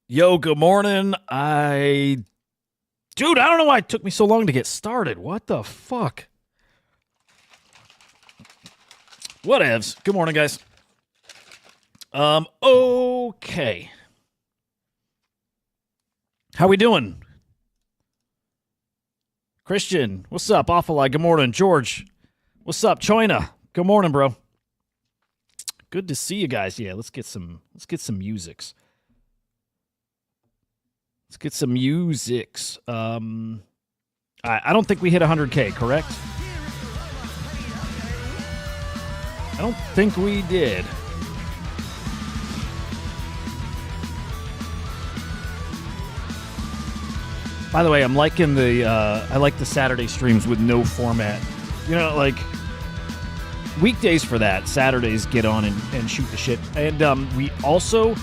Yo, good morning. Dude, I don't know why it took me so long to get started. What the fuck? Whatevs. Good morning, guys. Okay. How we doing? Christian, what's up? Awful Eye, good morning. George, what's up? Choina, good morning, bro. Good to see you guys. Yeah, let's get some musics. Let's get some musics. I don't think we hit 100K, correct? I don't think we did. By the way, I'm liking I like the Saturday streams with no format. You know, like, weekdays for that. Saturdays get on and shoot the shit. And we also...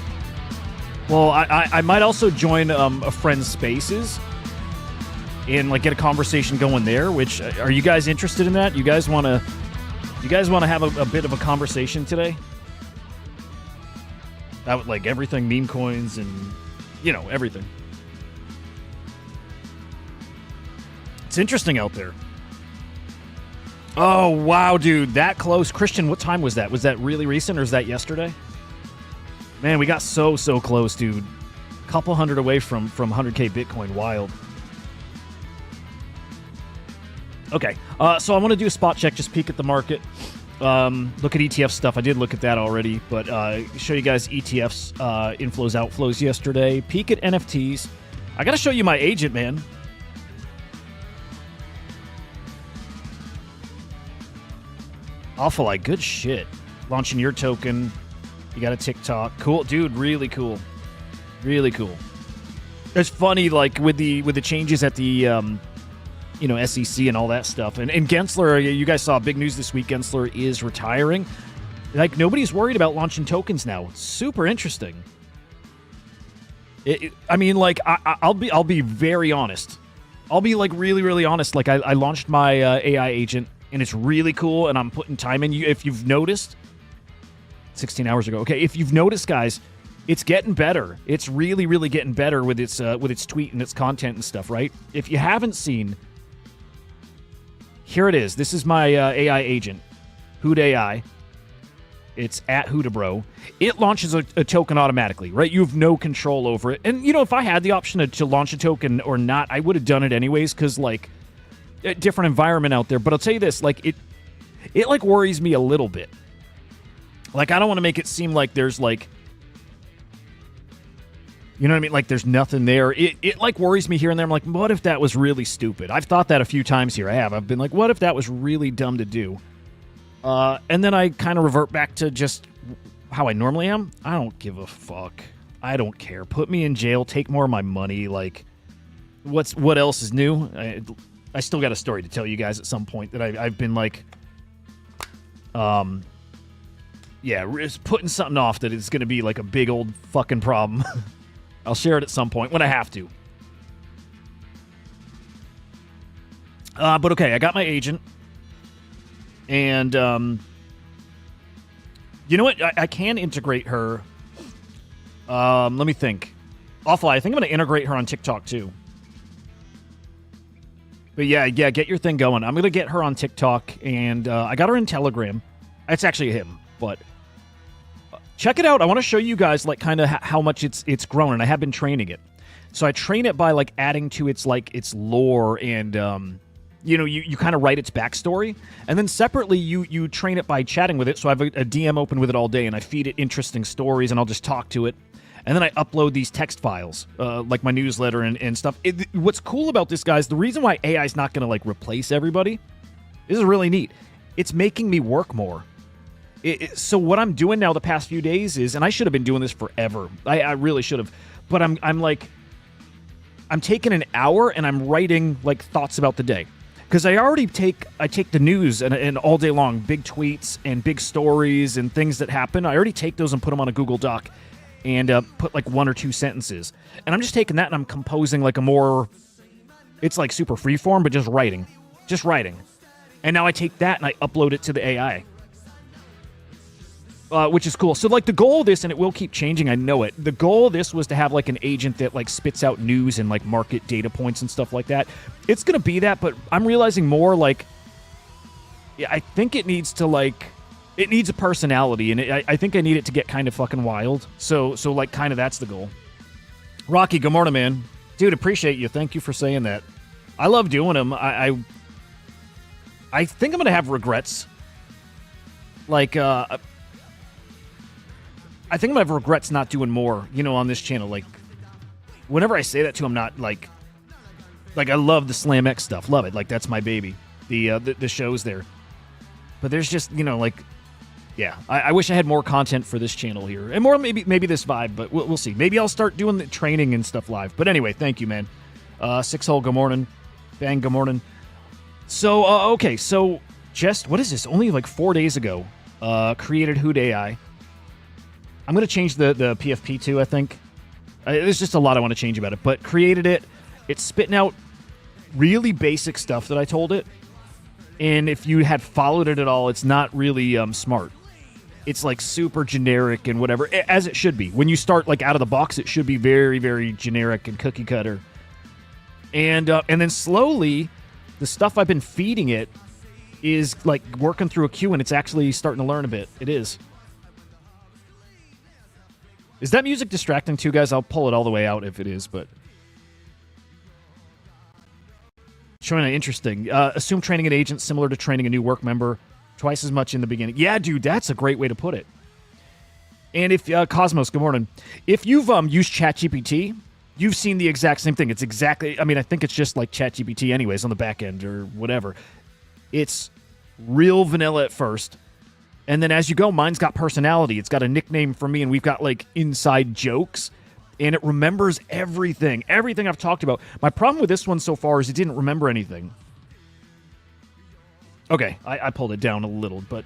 Well, I might also join a friend's spaces and like get a conversation going there. Which are you guys interested in that? You guys want to have a bit of a conversation today? About like everything, meme coins, and everything. It's interesting out there. Oh wow, dude, that close. Christian, what time was that? Was that really recent, or is that yesterday? Man, we got so close, dude. Couple hundred away from 100K Bitcoin. Wild. Okay, so I want to do a spot check, just peek at the market. Look at ETF stuff. I did look at that already, but show you guys ETFs, inflows, outflows yesterday. Peek at NFTs. I got to show you my agent, man. Awful, like, good shit. Launching your token. You got a TikTok. Cool, dude, really cool. Really cool. It's funny, like, with the changes at the, SEC and all that stuff. And Gensler, you guys saw big news this week. Gensler is retiring. Like, nobody's worried about launching tokens now. It's super interesting. I'll be very honest. I'll be, like, really, really honest. Like, I launched my AI agent, and it's really cool, and I'm putting time in. If you've noticed... 16 hours ago. Okay, if you've noticed, guys, it's getting better. It's really, really getting better with its tweet and its content and stuff, right? If you haven't seen, here it is. This is my AI agent, Hudai. It's at Hudabro. It launches a token automatically, right? You have no control over it. And, if I had the option to launch a token or not, I would have done it anyways because, like, a different environment out there. But I'll tell you this, like, it like, worries me a little bit. Like, I don't want to make it seem like there's, like... You know what I mean? Like, there's nothing there. It like, worries me here and there. I'm like, what if that was really stupid? I've thought that a few times here. I have. I've been like, what if that was really dumb to do? And then I kind of revert back to just how I normally am. I don't give a fuck. I don't care. Put me in jail. Take more of my money. Like, what else is new? I still got a story to tell you guys at some point that I've been, like... Yeah, it's putting something off that it's going to be like a big old fucking problem. I'll share it at some point when I have to. But okay, I got my agent. And, you know what? I can integrate her. Let me think. Awful, I think I'm going to integrate her on TikTok too. But yeah, get your thing going. I'm going to get her on TikTok, and I got her in Telegram. It's actually him, but... Check it out. I want to show you guys, like, kind of how much it's grown, and I have been training it. So I train it by, like, adding to its lore, and you kind of write its backstory, and then separately you train it by chatting with it. So I have a DM open with it all day, and I feed it interesting stories, and I'll just talk to it, and then I upload these text files, like my newsletter and stuff. What's cool about this, guys? The reason why AI is not going to, like, replace everybody, this is really neat. It's making me work more. So what I'm doing now the past few days is, and I should have been doing this forever. I really should have. But I'm taking an hour and I'm writing, like, thoughts about the day. Because I take the news and all day long, big tweets and big stories and things that happen. I already take those and put them on a Google Doc and put, like, 1 or 2 sentences. And I'm just taking that and I'm composing, like, a more, it's like super freeform, but just writing. And now I take that and I upload it to the AI. which is cool. So, like, the goal of this, and it will keep changing, I know it. The goal of this was to have, like, an agent that, like, spits out news and, like, market data points and stuff like that. It's going to be that, but I'm realizing more, like, yeah, I think it needs to, like, it needs a personality, and I think I need it to get kind of fucking wild. So like, kind of that's the goal. Rocky, good morning, man. Dude, appreciate you. Thank you for saying that. I love doing them. I think I'm going to have regrets. Like, I think I'm going to have regrets not doing more, you know, on this channel. Like, whenever I say that to him, not, like, I love the Slam X stuff. Love it. Like, that's my baby. The show's there. But there's just, you know, like, yeah, I wish I had more content for this channel here. And more maybe this vibe, but we'll see. Maybe I'll start doing the training and stuff live. But anyway, thank you, man. Six Hole, good morning. Bang, good morning. So, okay, so just, what is this? Only like 4 days ago, created Hudai. I'm going to change the PFP too, I think. There's just a lot I want to change about it. But created it. It's spitting out really basic stuff that I told it. And if you had followed it at all, it's not really smart. It's like super generic and whatever, as it should be. When you start like out of the box, it should be very, very generic and cookie cutter. And then slowly, the stuff I've been feeding it is like working through a queue, and it's actually starting to learn a bit. It is. Is that music distracting too, guys? I'll pull it all the way out if it is, but... Showing interesting. Assume training an agent similar to training a new work member, twice as much in the beginning. Yeah, dude, that's a great way to put it. And if Cosmos, good morning. If you've used ChatGPT, you've seen the exact same thing. It's exactly. I mean, I think it's just like ChatGPT, anyways, on the back end or whatever. It's real vanilla at first, and then as you go, mine's got personality. It's got a nickname for me, and we've got like inside jokes. And it remembers everything. Everything I've talked about. My problem with this one so far is it didn't remember anything. Okay, I pulled it down a little, but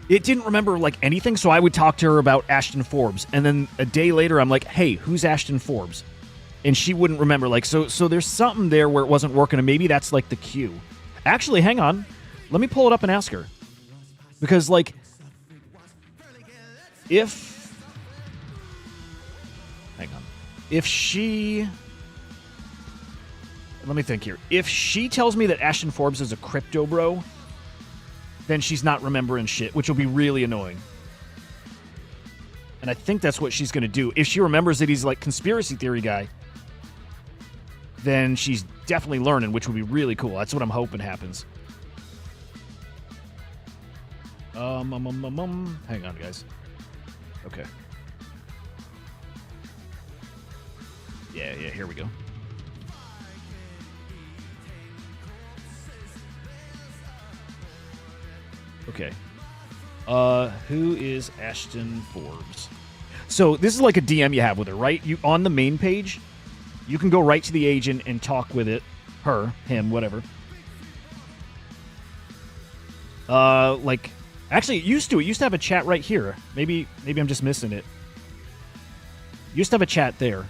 it didn't remember like anything, so I would talk to her about Ashton Forbes. And then a day later, I'm like, hey, who's Ashton Forbes? And she wouldn't remember. Like, so there's something there where it wasn't working, and maybe that's like the cue. Actually, hang on. Let me pull it up and ask her. Because, like, if she... Let me think here. If she tells me that Ashton Forbes is a crypto bro, then she's not remembering shit, which will be really annoying. And I think that's what she's going to do. If she remembers that he's like conspiracy theory guy, then she's definitely learning, which would be really cool. That's what I'm hoping happens. Hang on, guys. Okay. Yeah, here we go. Okay. Who is Ashton Forbes? So this is like a DM you have with her, right? You on the main page, you can go right to the agent and talk with it, her, him, whatever. Like, actually, it used to have a chat right here. Maybe I'm just missing it. Used to have a chat there.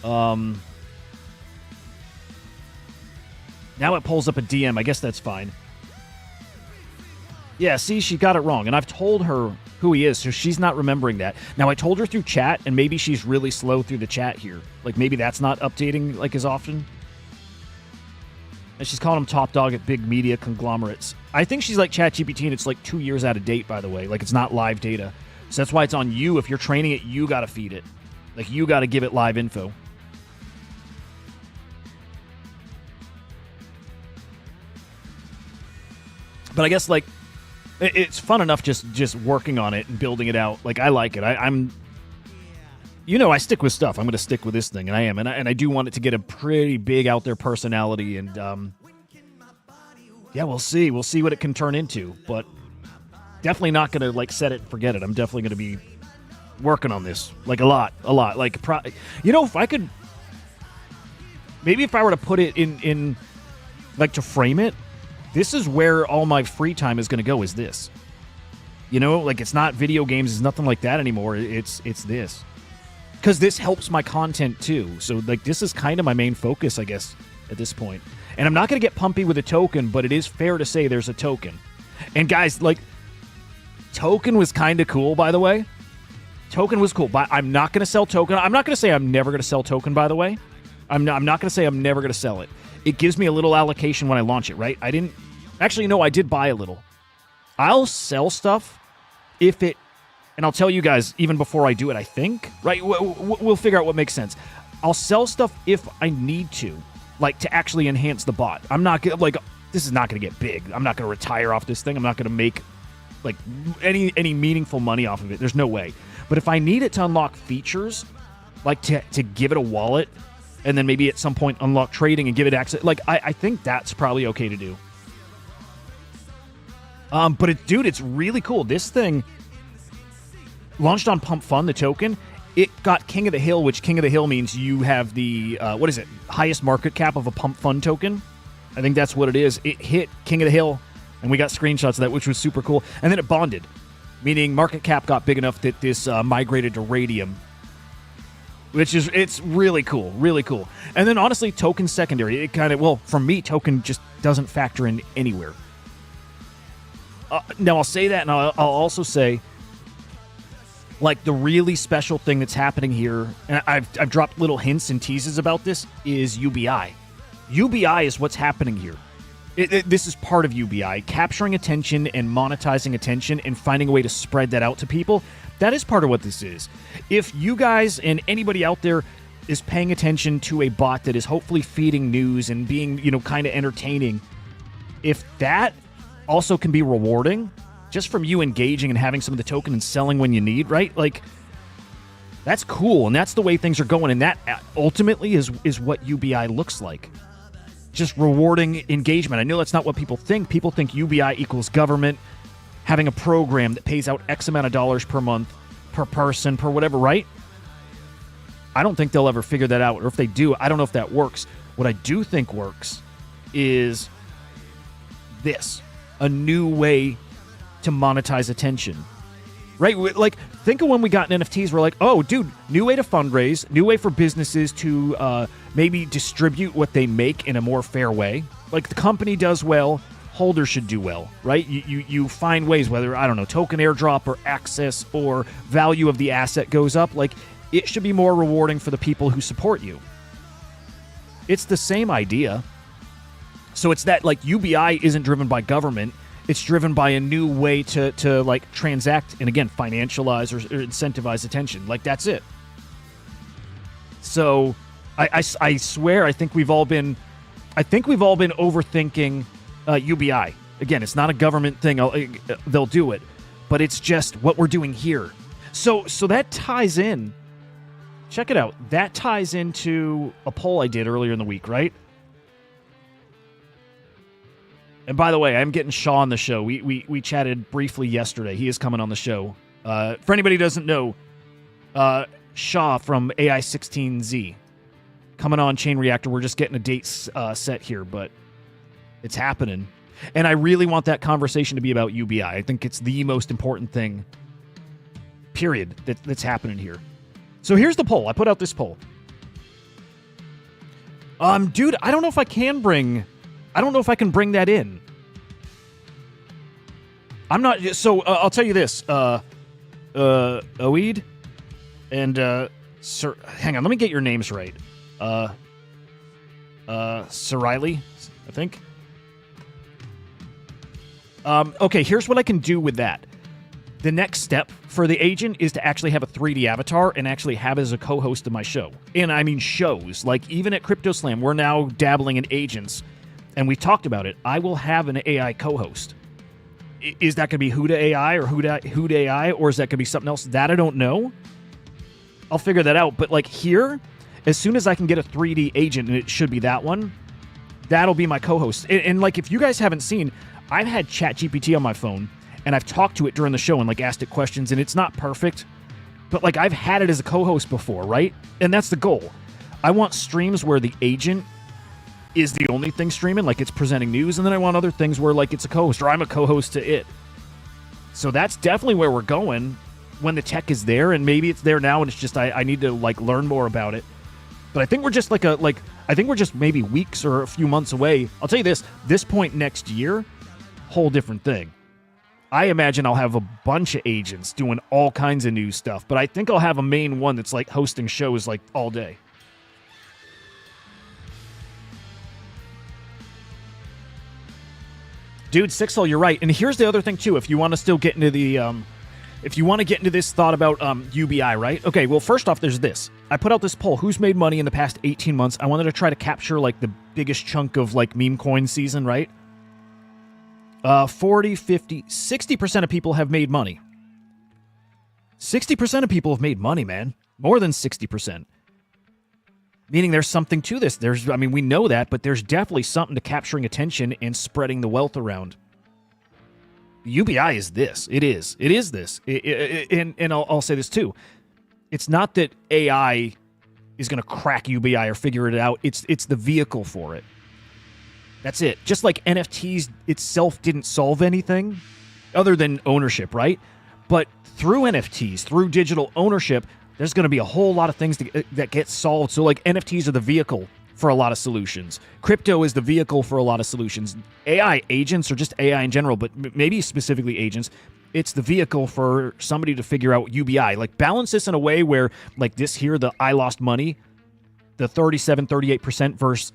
Now it pulls up a DM. I guess that's fine. Yeah, see, she got it wrong. And I've told her who he is, so she's not remembering that. Now, I told her through chat, and maybe she's really slow through the chat here. Like, maybe that's not updating, like, as often. And she's calling him top dog at big media conglomerates. I think she's like ChatGPT, and it's like 2 years out of date, by the way. Like, it's not live data. So that's why it's on you. If you're training it, you got to feed it. Like, you got to give it live info. But I guess, like, it's fun enough just working on it and building it out. Like, I like it. I'm... You know, I stick with stuff. I'm going to stick with this thing, and I am. And I do want it to get a pretty big out there personality. And, yeah, we'll see. We'll see what it can turn into. But definitely not going to, like, set it and forget it. I'm definitely going to be working on this. Like, a lot. Like, you know, if I could... Maybe if I were to put it in like, to frame it, this is where all my free time is going to go, is this. You know, like, it's not video games, it's nothing like that anymore. It's this. Because this helps my content, too. So, like, this is kind of my main focus, I guess, at this point. And I'm not going to get pumpy with a token, but it is fair to say there's a token. And, guys, like, Token was kind of cool, by the way. Token was cool, but I'm not going to sell Token. I'm not going to say I'm never going to sell Token, by the way. I'm not going to say I'm never going to sell it. It gives me a little allocation when I launch it, right? I didn't... Actually, no, I did buy a little. I'll sell stuff if it... And I'll tell you guys even before I do it, I think. Right? We'll figure out what makes sense. I'll sell stuff if I need to. Like, to actually enhance the bot. I'm not going to... Like, this is not going to get big. I'm not going to retire off this thing. I'm not going to make, like, any meaningful money off of it. There's no way. But if I need it to unlock features, like to give it a wallet, and then maybe at some point unlock trading and give it access, like, I think that's probably okay to do. But dude, it's really cool. This thing launched on Pump Fund, the token. It got King of the Hill, which King of the Hill means you have the, highest market cap of a Pump Fund token. I think that's what it is. It hit King of the Hill, and we got screenshots of that, which was super cool. And then it bonded, meaning market cap got big enough that this migrated to Radium, it's really cool, really cool. And then honestly, Token secondary, it kind of, well, for me, Token just doesn't factor in anywhere. Now, I'll say that, and I'll also say, like, the really special thing that's happening here, and I've dropped little hints and teases about this, is UBI. UBI is what's happening here. This is part of UBI. Capturing attention and monetizing attention and finding a way to spread that out to people, that is part of what this is. If you guys and anybody out there is paying attention to a bot that is hopefully feeding news and being, kind of entertaining, if that also can be rewarding, just from you engaging and having some of the token and selling when you need, right? Like, that's cool, and that's the way things are going, and that ultimately is what UBI looks like. Just rewarding engagement. I know that's not what people think. People think UBI equals government, having a program that pays out X amount of dollars per month, per person, per whatever, right? I don't think they'll ever figure that out, or if they do, I don't know if that works. What I do think works is this, a new way to monetize attention. Right? Like, think of when we got NFTs. We're like, oh, dude, new way to fundraise, new way for businesses to maybe distribute what they make in a more fair way. Like, the company does well, holders should do well, right? You find ways, whether, I don't know, token airdrop or access or value of the asset goes up. Like, it should be more rewarding for the people who support you. It's the same idea. So it's that, like, UBI isn't driven by government. It's driven by a new way to like, transact and, again, financialize or incentivize attention. Like, that's it. So I swear I think we've all been overthinking UBI. Again, it's not a government thing. They'll do it. But it's just what we're doing here. So that ties in. Check it out. That ties into a poll I did earlier in the week, right? And by the way, I'm getting Shaw on the show. We chatted briefly yesterday. He is coming on the show. For anybody who doesn't know, Shaw from AI16Z coming on Chain Reactor. We're just getting a date set here, but it's happening. And I really want that conversation to be about UBI. I think it's the most important thing, period, that's happening here. So here's the poll. I put out this poll. Dude, I don't know if I can bring that in. I'm not. So I'll tell you this. Oeed and Sir. Hang on. Let me get your names right. Sir Riley, I think. Okay. Here's what I can do with that. The next step for the agent is to actually have a 3D avatar and actually have it as a co-host of my show. And I mean shows. Like, even at Crypto Slam, we're now dabbling in agents. And we talked about it. I will have an AI co-host. Is that going to be Hudai AI or Hudai AI, or is that going to be something else? That I don't know. I'll figure that out. But, like, here, as soon as I can get a 3D agent, and it should be that one, that'll be my co-host. And like, if you guys haven't seen, I've had ChatGPT on my phone, and I've talked to it during the show and, like, asked it questions, and it's not perfect. But, like, I've had it as a co-host before, right? And that's the goal. I want streams where the agent is the only thing streaming, like it's presenting news, and then I want other things where, like, it's a co-host, or I'm a co-host to it. So that's definitely where we're going when the tech is there, and maybe it's there now, and it's just I need to, like, learn more about it. But I think we're just I think we're just maybe weeks or a few months away. I'll tell you this point next year, whole different thing. I imagine I'll have a bunch of agents doing all kinds of new stuff, but I think I'll have a main one that's like hosting shows like all day. Dude, Sixel, you're right. And here's the other thing too. If you want to still get into the, if you want to get into this thought about UBI, right? Okay, well, first off, there's this. I put out this poll: who's made money in the past 18 months? I wanted to try to capture like the biggest chunk of like meme coin season, right? 40, 50, 60% of people have made money. 60% of people have made money, man. More than 60%. Meaning there's something to this. I mean, we know that, but there's definitely something to capturing attention and spreading the wealth around. UBI is this. It is. It is this. And I'll say this too. It's not that AI is going to crack UBI or figure it out. It's the vehicle for it. That's it. Just like NFTs itself didn't solve anything other than ownership, right? But through NFTs, through digital ownership, there's going to be a whole lot of things that get solved. So like NFTs are the vehicle for a lot of solutions. Crypto is the vehicle for a lot of solutions. AI agents, or just AI in general, but maybe specifically agents, it's the vehicle for somebody to figure out UBI. Like balance this in a way where like this here, the I lost money, the 37, 38% versus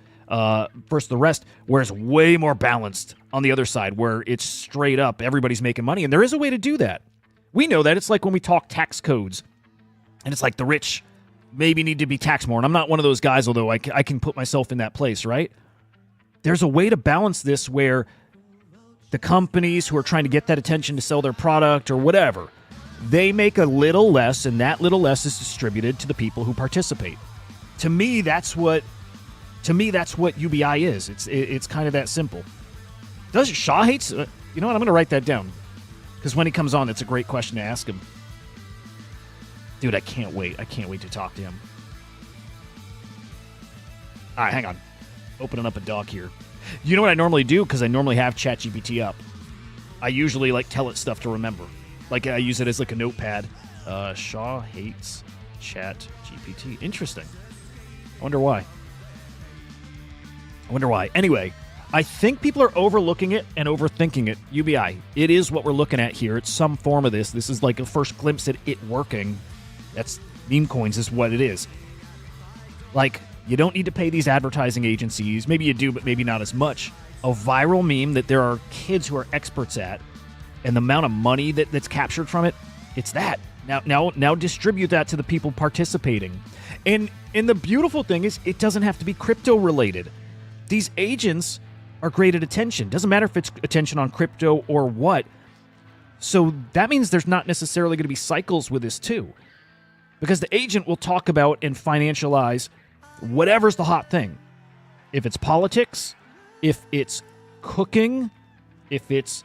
the rest, where it's way more balanced on the other side, where it's straight up, everybody's making money. And there is a way to do that. We know that. It's like when we talk tax codes, and it's like the rich maybe need to be taxed more. And I'm not one of those guys, although I can put myself in that place, right? There's a way to balance this where the companies who are trying to get that attention to sell their product or whatever, they make a little less, and that little less is distributed to the people who participate. To me, that's what UBI is. It's kind of that simple. Does Shaw hates? You know what? I'm going to write that down, because when he comes on, it's a great question to ask him. Dude, I can't wait. I can't wait to talk to him. All right, hang on. Opening up a doc here. You know what I normally do? Because I normally have ChatGPT up. I usually like tell it stuff to remember. Like I use it as like a notepad. Shaw hates ChatGPT. Interesting. I wonder why. Anyway, I think people are overlooking it and overthinking it. UBI. It is what we're looking at here. It's some form of this. This is like a first glimpse at it working. That's meme coins is what it is. Like, you don't need to pay these advertising agencies. Maybe you do, but maybe not as much. A viral meme that there are kids who are experts at, and the amount of money that's captured from it, it's that. Now distribute that to the people participating. And the beautiful thing is, it doesn't have to be crypto related. These agents are great at attention. Doesn't matter if it's attention on crypto or what. So that means there's not necessarily going to be cycles with this too. Because the agent will talk about and financialize whatever's the hot thing. If it's politics, if it's cooking, if it's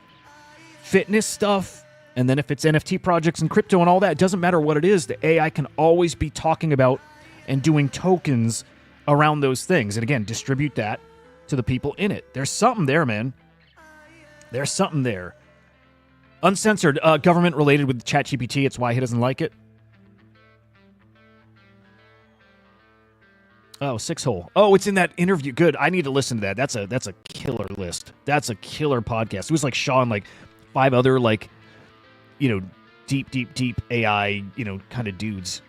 fitness stuff, and then if it's NFT projects and crypto and all that, it doesn't matter what it is, the AI can always be talking about and doing tokens around those things. And again, distribute that to the people in it. There's something there, man. There's something there. Uncensored, government related with ChatGPT. It's why he doesn't like it. Oh, 6hole. Oh, it's in that interview. Good. I need to listen to that. That's a killer list. That's a killer podcast. It was like Shaw and like 5 other like, you know, deep AI, you know, kind of dudes.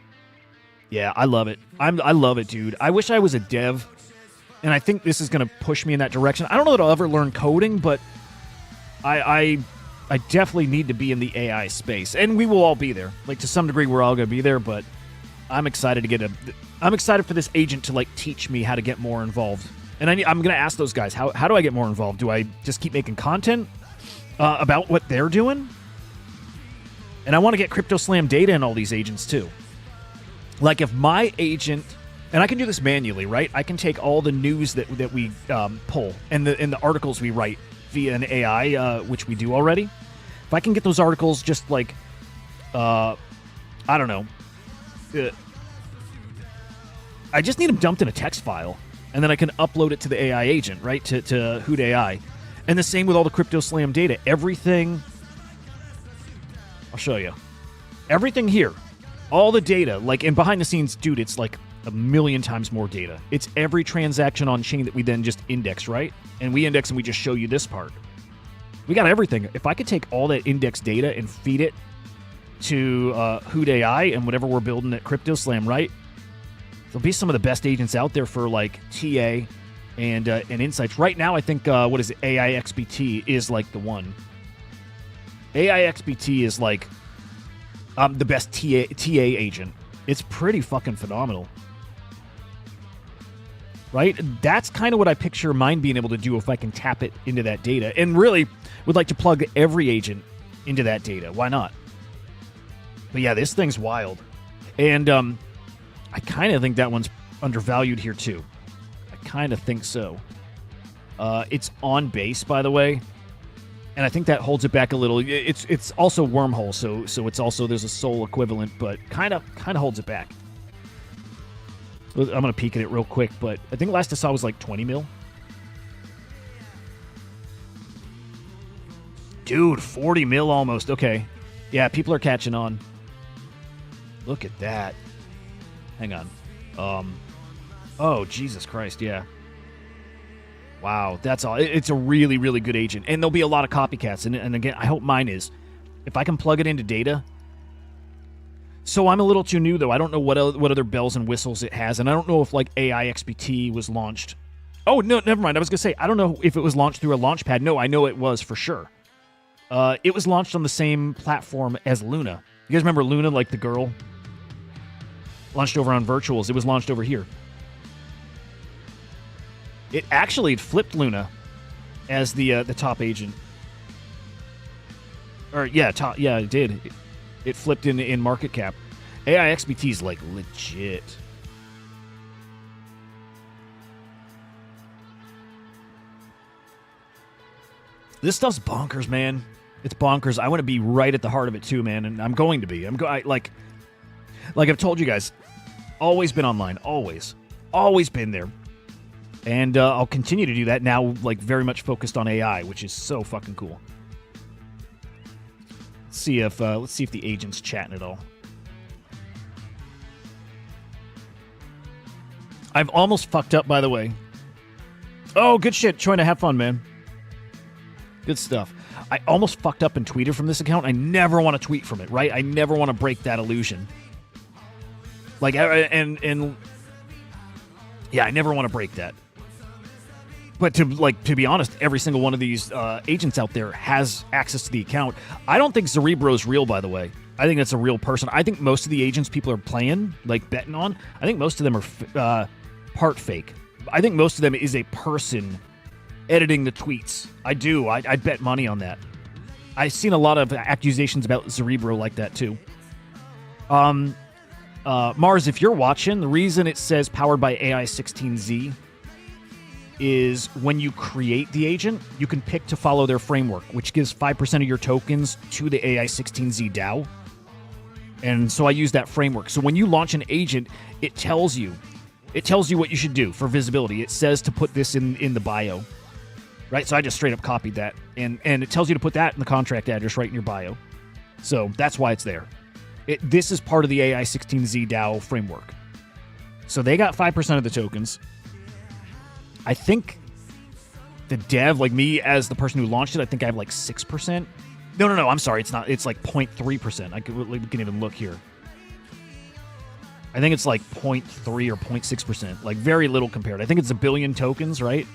Yeah, I love it. I love it, dude. I wish I was a dev, and I think this is going to push me in that direction. I don't know that I'll ever learn coding, but I definitely need to be in the AI space, and we will all be there. Like to some degree, we're all going to be there, but I'm excited to I'm excited for this agent to like teach me how to get more involved. And I'm going to ask those guys, how do I get more involved? Do I just keep making content about what they're doing? And I want to get Crypto Slam data in all these agents too. Like if my agent, and I can do this manually, right? I can take all the news that we pull and the articles we write via an AI, which we do already. If I can get those articles just like, I don't know, I just need them dumped in a text file, and then I can upload it to the AI agent, right, to Hudai. And the same with all the Crypto Slam data. Everything, I'll show you. Everything here, all the data, like, and behind the scenes, dude, it's like a million times more data. It's every transaction on chain that we then just index, right? And we index and we just show you this part. We got everything. If I could take all that index data and feed it to Hudai and whatever we're building at CryptoSlam, right? There'll be some of the best agents out there for like TA and insights. Right now, I think what is it? AIXBT is like the one. AIXBT is like the best TA agent. It's pretty fucking phenomenal. Right? That's kind of what I picture mine being able to do if I can tap it into that data. And really would like to plug every agent into that data. Why not? But yeah, this thing's wild. And I kind of think that one's undervalued here too. I kind of think so. It's on base, by the way. And I think that holds it back a little. It's also wormhole, so it's also, there's a soul equivalent, but kind of holds it back. I'm going to peek at it real quick, but I think last I saw was like 20 mil. Dude, 40 mil almost. Okay. Yeah, people are catching on. Look at that. Hang on. Oh, Jesus Christ, yeah. Wow, that's all. It's a really, really good agent. And there'll be a lot of copycats. And again, I hope mine is. If I can plug it into data. So I'm a little too new, though. I don't know what other bells and whistles it has. And I don't know if, like, AIXBT was launched. Oh, no, never mind. I was going to say, I don't know if it was launched through a launch pad. No, I know it was for sure. It was launched on the same platform as Luna. You guys remember Luna, like the girl? Launched over on Virtuals. It was launched over here. It actually flipped Luna as the top agent. Or yeah, it did. It flipped in market cap. AIXBT is like legit. This stuff's bonkers, man. It's bonkers. I want to be right at the heart of it too, man, and I'm going to be. Like I've told you guys, always been online, always been there. And I'll continue to do that now, like very much focused on AI, which is so fucking cool. Let's see if the agent's chatting at all. I've almost fucked up, by the way. Oh, good shit. Trying to have fun, man. Good stuff. I almost fucked up and tweeted from this account. I never want to tweet from it, right? I never want to break that illusion. Like, and yeah, I never want to break that. But to be honest, every single one of these agents out there has access to the account. I don't think Cerebro's real, by the way. I think that's a real person. I think most of the agents people are playing, like betting on, I think most of them are part fake. I think most of them is a person editing the tweets. I do. I'd bet money on that. I've seen a lot of accusations about Cerebro like that, too. Mars, if you're watching, the reason it says powered by AI16Z is when you create the agent, you can pick to follow their framework, which gives 5% of your tokens to the AI16Z DAO. And so I use that framework. So when you launch an agent, it tells you what you should do for visibility. It says to put this in the bio, right? So I just straight up copied that. And it tells you to put that in the contract address right in your bio. So that's why it's there. This is part of the AI16Z DAO framework. So they got 5% of the tokens. I think the dev, like me as the person who launched it, I think I have like 6%. No, I'm sorry. It's not. It's like 0.3%. We can even look here. I think it's like 0.3 or 0.6%. Like very little compared. I think it's 1 billion tokens, right?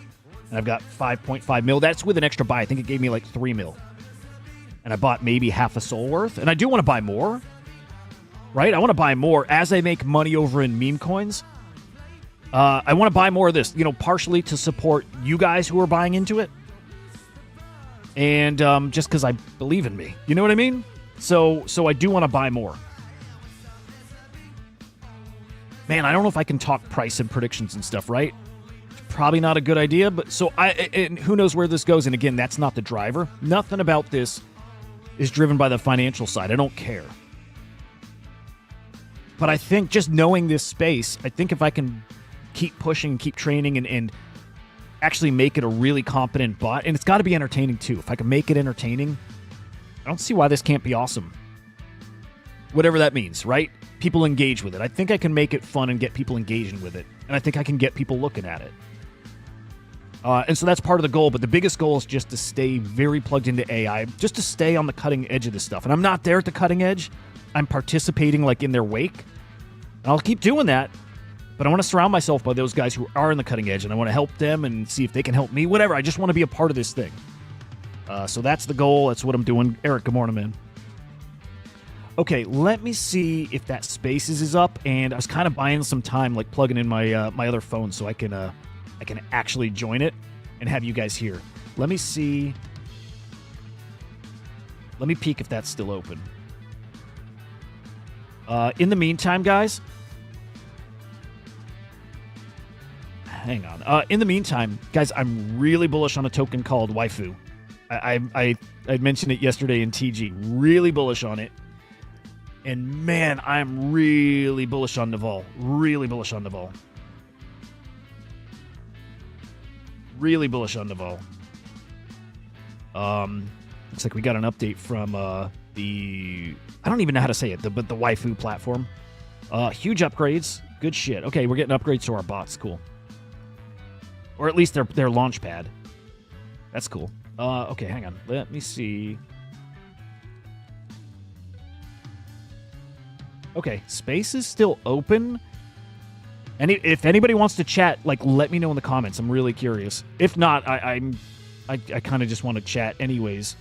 And I've got 5.5 mil. That's with an extra buy. I think it gave me like 3 mil. And I bought maybe half a soul worth. And I do want to buy more. Right? I want to buy more as I make money over in meme coins. I want to buy more of this, partially to support you guys who are buying into it. And just because I believe in me. You know what I mean? So I do want to buy more. Man, I don't know if I can talk price and predictions and stuff, right? It's probably not a good idea, but and who knows where this goes. And again, that's not the driver. Nothing about this is driven by the financial side. I don't care. But I think just knowing this space, I think if I can keep pushing, keep training, and actually make it a really competent bot, and it's got to be entertaining too. If I can make it entertaining, I don't see why this can't be awesome. Whatever that means, right? People engage with it. I think I can make it fun and get people engaging with it, and I think I can get people looking at it. And so that's part of the goal, but the biggest goal is just to stay very plugged into AI, just to stay on the cutting edge of this stuff. And I'm not there at the cutting edge. I'm participating like in their wake. And I'll keep doing that, but I want to surround myself by those guys who are in the cutting edge, and I want to help them and see if they can help me, whatever. I just want to be a part of this thing. So that's the goal. That's what I'm doing. Eric, good morning, man. Okay, let me see if that Spaces is up, and I was kind of buying some time, like plugging in my my other phone so I can actually join it and have you guys here. Let me see. Let me peek if that's still open. In the meantime, guys. Hang on. In the meantime, guys, I'm really bullish on a token called Waifu. I mentioned it yesterday in TG. Really bullish on it. And man, I'm really bullish on Naval. Really bullish on Naval. Really bullish on Naval. Looks like we got an update from the... I don't even know how to say it, but the Waifu platform. Huge upgrades. Good shit. Okay, we're getting upgrades to our bots. Cool. Or at least their launch pad. That's cool. Okay, hang on. Let me see. Okay, space is still open. If anybody wants to chat, like, let me know in the comments. I'm really curious. If not, I kind of just want to chat anyways.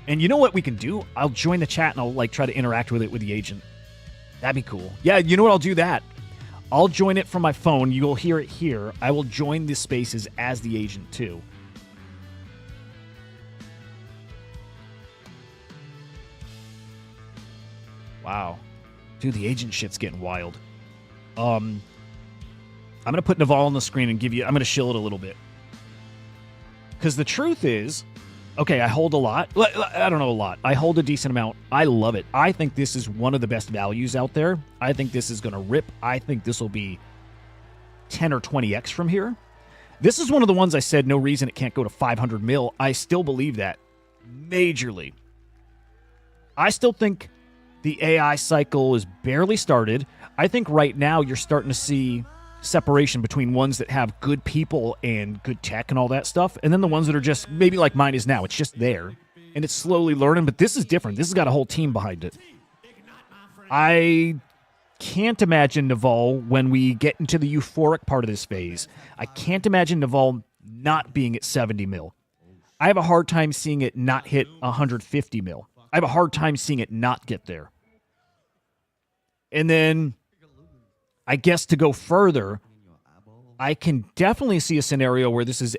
And you know what we can do? I'll join the chat and I'll like try to interact with it with the agent. That'd be cool. Yeah, you know what? I'll do that. I'll join it from my phone. You'll hear it here. I will join the spaces as the agent too. Wow. Dude, the agent shit's getting wild. I'm going to put Naval on the screen and I'm going to shill it a little bit. Because the truth is, okay, I hold a lot. I don't know a lot. I hold a decent amount. I love it. I think this is one of the best values out there. I think this is going to rip. I think this will be 10 or 20x from here. This is one of the ones I said no reason it can't go to 500 mil. I still believe that majorly. I still think the AI cycle is barely started. I think right now you're starting to see separation between ones that have good people and good tech and all that stuff, and then the ones that are just maybe like mine is now. It's just there, and it's slowly learning, but this is different. This has got a whole team behind it. I can't imagine Naval, when we get into the euphoric part of this phase, I can't imagine Naval not being at 70 mil. I have a hard time seeing it not hit 150 mil. I have a hard time seeing it not get there. And then, I guess to go further, I can definitely see a scenario where this is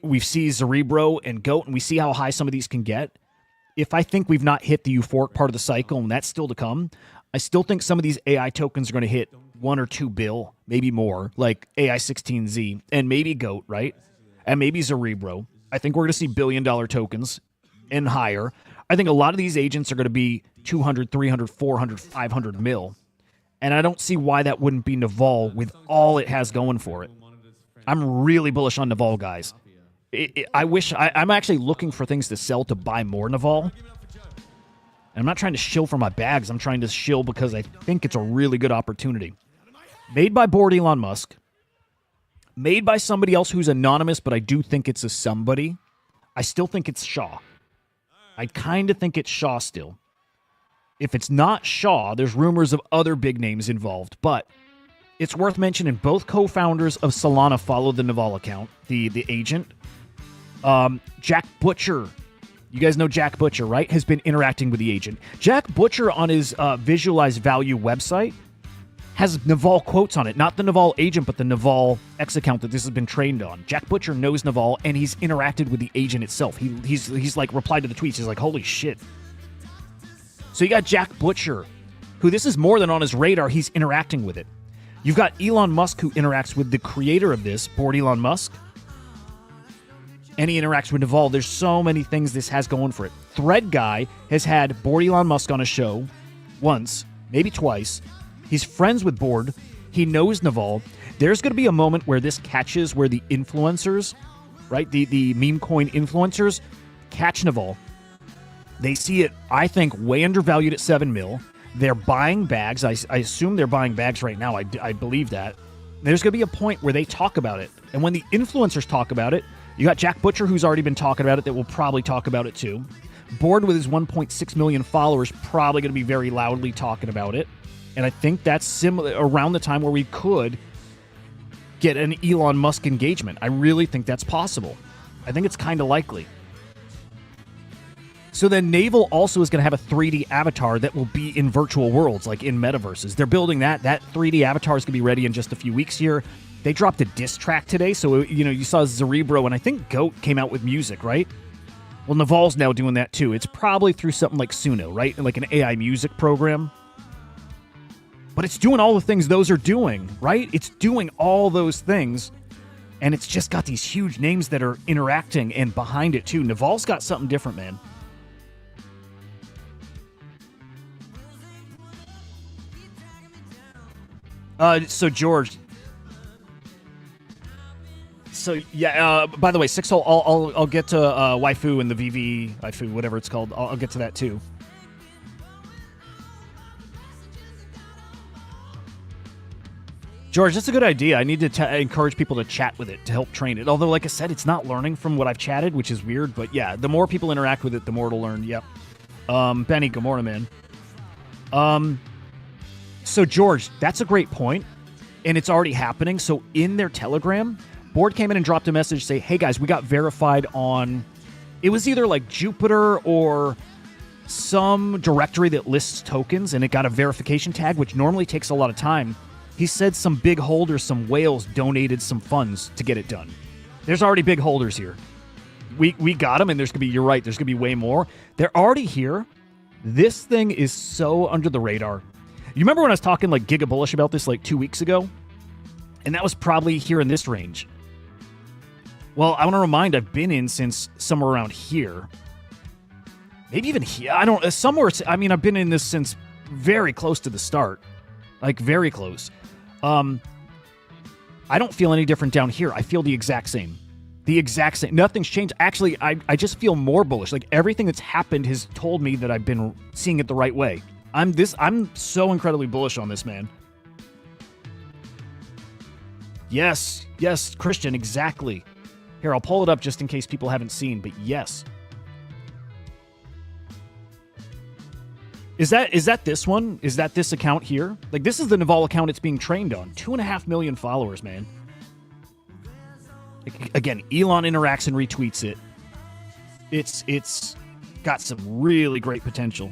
we see Cerebro and Goat, and we see how high some of these can get. If I think we've not hit the euphoric part of the cycle, and that's still to come, I still think some of these AI tokens are going to hit 1 or 2 bill, maybe more, like AI16Z, and maybe Goat, right? And maybe Cerebro. I think we're going to see billion-dollar tokens and higher. I think a lot of these agents are going to be 200, 300, 400, 500 mil. And I don't see why that wouldn't be Naval with all it has going for it. I'm really bullish on Naval, guys. I'm actually looking for things to sell to buy more Naval. And I'm not trying to shill for my bags. I'm trying to shill because I think it's a really good opportunity. Made by board Elon Musk. Made by somebody else who's anonymous, but I do think it's a somebody. I still think it's Shaw. I kind of think it's Shaw still. If it's not Shaw, there's rumors of other big names involved, but it's worth mentioning both co-founders of Solana follow the Naval account, the agent. Jack Butcher, you guys know Jack Butcher, right? Has been interacting with the agent. Jack Butcher on his Visualize Value website has Naval quotes on it. Not the Naval agent, but the Naval X account that this has been trained on. Jack Butcher knows Naval, and he's interacted with the agent itself. He's like replied to the tweets. He's like, holy shit. So you got Jack Butcher, who this is more than on his radar. He's interacting with it. You've got Elon Musk, who interacts with the creator of this, board Elon Musk. And he interacts with Naval. There's so many things this has going for it. Thread Guy has had board Elon Musk on a show once, maybe twice. He's friends with Board. He knows Naval. There's going to be a moment where this catches, where the influencers, right, the meme coin influencers, catch Naval. They see it, I think, way undervalued at 7 mil. They're buying bags. I assume they're buying bags right now. I believe that. There's going to be a point where they talk about it. And when the influencers talk about it, you got Jack Butcher, who's already been talking about it, that will probably talk about it too. Board with his 1.6 million followers, probably going to be very loudly talking about it. And I think that's similar around the time where we could get an Elon Musk engagement. I really think that's possible. I think it's kind of likely. So then Naval also is going to have a 3D avatar that will be in virtual worlds, like in metaverses. They're building that. That 3D avatar is going to be ready in just a few weeks here. They dropped a diss track today, so you saw Cerebro, and I think Goat came out with music, right? Well, Naval's now doing that too. It's probably through something like Suno, right? Like an AI music program. But it's doing all the things those are doing, right? It's doing all those things, and it's just got these huge names that are interacting and behind it too. Naval's got something different, man. So George. So yeah. By the way, Sixhole. I'll get to Waifu and the VV Waifu, whatever it's called. I'll get to that too. George, that's a good idea. I need to encourage people to chat with it to help train it. Although, like I said, it's not learning from what I've chatted, which is weird. But yeah, the more people interact with it, the more it'll learn. Yep. Benny, good morning, man. So, George, that's a great point, and it's already happening. So in their Telegram, Board came in and dropped a message, say, hey, guys, we got verified on... It was either like Jupiter or some directory that lists tokens, and it got a verification tag, which normally takes a lot of time. He said some big holders, some whales, donated some funds to get it done. There's already big holders here. We got them, and there's going to be... You're right, there's going to be way more. They're already here. This thing is so under the radar. You remember when I was talking like giga bullish about this like 2 weeks ago? And that was probably here in this range. Well, I want to remind I've been in since somewhere around here. Maybe even here. I don't... Somewhere... I mean, I've been in this since very close to the start. Like, very close. I don't feel any different down here. I feel the exact same. The exact same. Nothing's changed. Actually, I just feel more bullish. Like, everything that's happened has told me that I've been seeing it the right way. I'm so incredibly bullish on this, man. Yes, Christian, exactly. Here, I'll pull it up just in case people haven't seen, but yes. Is that this one? Is that this account here? Like, this is the Naval account it's being trained on. 2.5 million followers, man. Again, Elon interacts and retweets it. It's got some really great potential.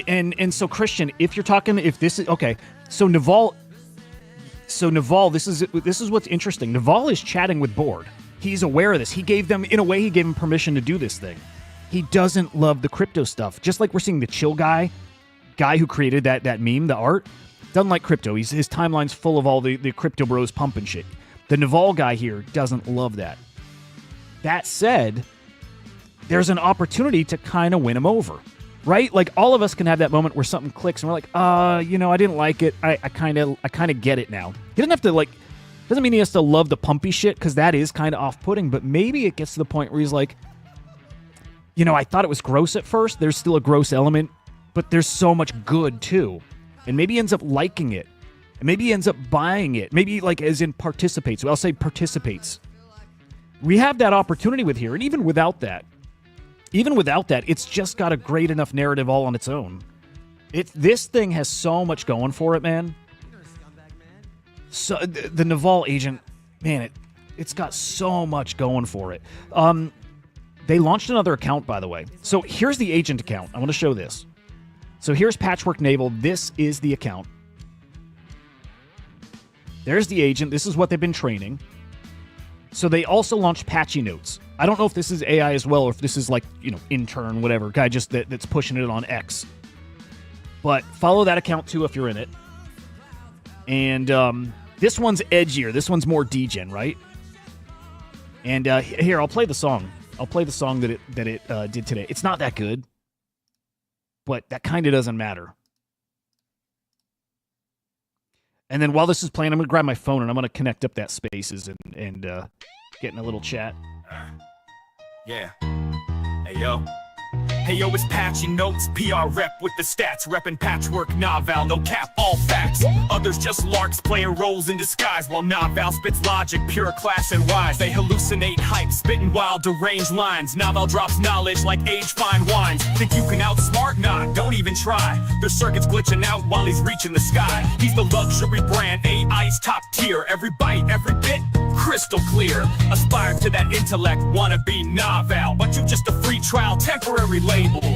And so, Christian, if you're talking, if this is okay, so Naval, this is what's interesting. Naval is chatting with Board. He's aware of this. He gave them permission to do this thing. He doesn't love the crypto stuff. Just like we're seeing the chill guy who created that meme, the art, doesn't like crypto. His timeline's full of all the crypto bros pumping shit. The Naval guy here doesn't love that. That said, there's an opportunity to kind of win him over. Right? Like, all of us can have that moment where something clicks and we're like, I didn't like it. I kind of get it now. He doesn't have to, like, doesn't mean he has to love the pumpy shit, because that is kind of off-putting, but maybe it gets to the point where he's like, I thought it was gross at first. There's still a gross element, but there's so much good, too. And maybe he ends up liking it. And maybe he ends up buying it. Maybe, like, as in participates. Well, I'll say participates. We have that opportunity with here, and even without that, it's just got a great enough narrative all on its own. This thing has so much going for it, man. So the Naval agent, man, it's got so much going for it. They launched another account, by the way. So here's the agent account. I want to show this. So here's Patchwork Naval. This is the account. There's the agent. This is what they've been training. So they also launched Patchy Notes. I don't know if this is AI as well, or if this is like, intern, whatever, guy just that's pushing it on X. But follow that account too if you're in it. And this one's edgier. This one's more degen, right? And here, I'll play the song. I'll play the song that it did today. It's not that good, but that kind of doesn't matter. And then while this is playing, I'm going to grab my phone and I'm going to connect up that Spaces and get in a little chat. Yeah. Hey, yo. Hey yo, it's Patchy Notes, PR rep with the stats, reppin' patchwork, Naval, no cap, all facts. Others just larks, playing roles in disguise, while Naval spits logic, pure class and wise. They hallucinate hype, spitting wild, deranged lines. Naval drops knowledge like age-fine wines. Think you can outsmart? Nah, don't even try. Their circuit's glitching out while he's reaching the sky. He's the luxury brand, AI's top tier. Every bite, every bit, crystal clear. Aspire to that intellect, wanna be Naval, but you're just a free trial, temporary label.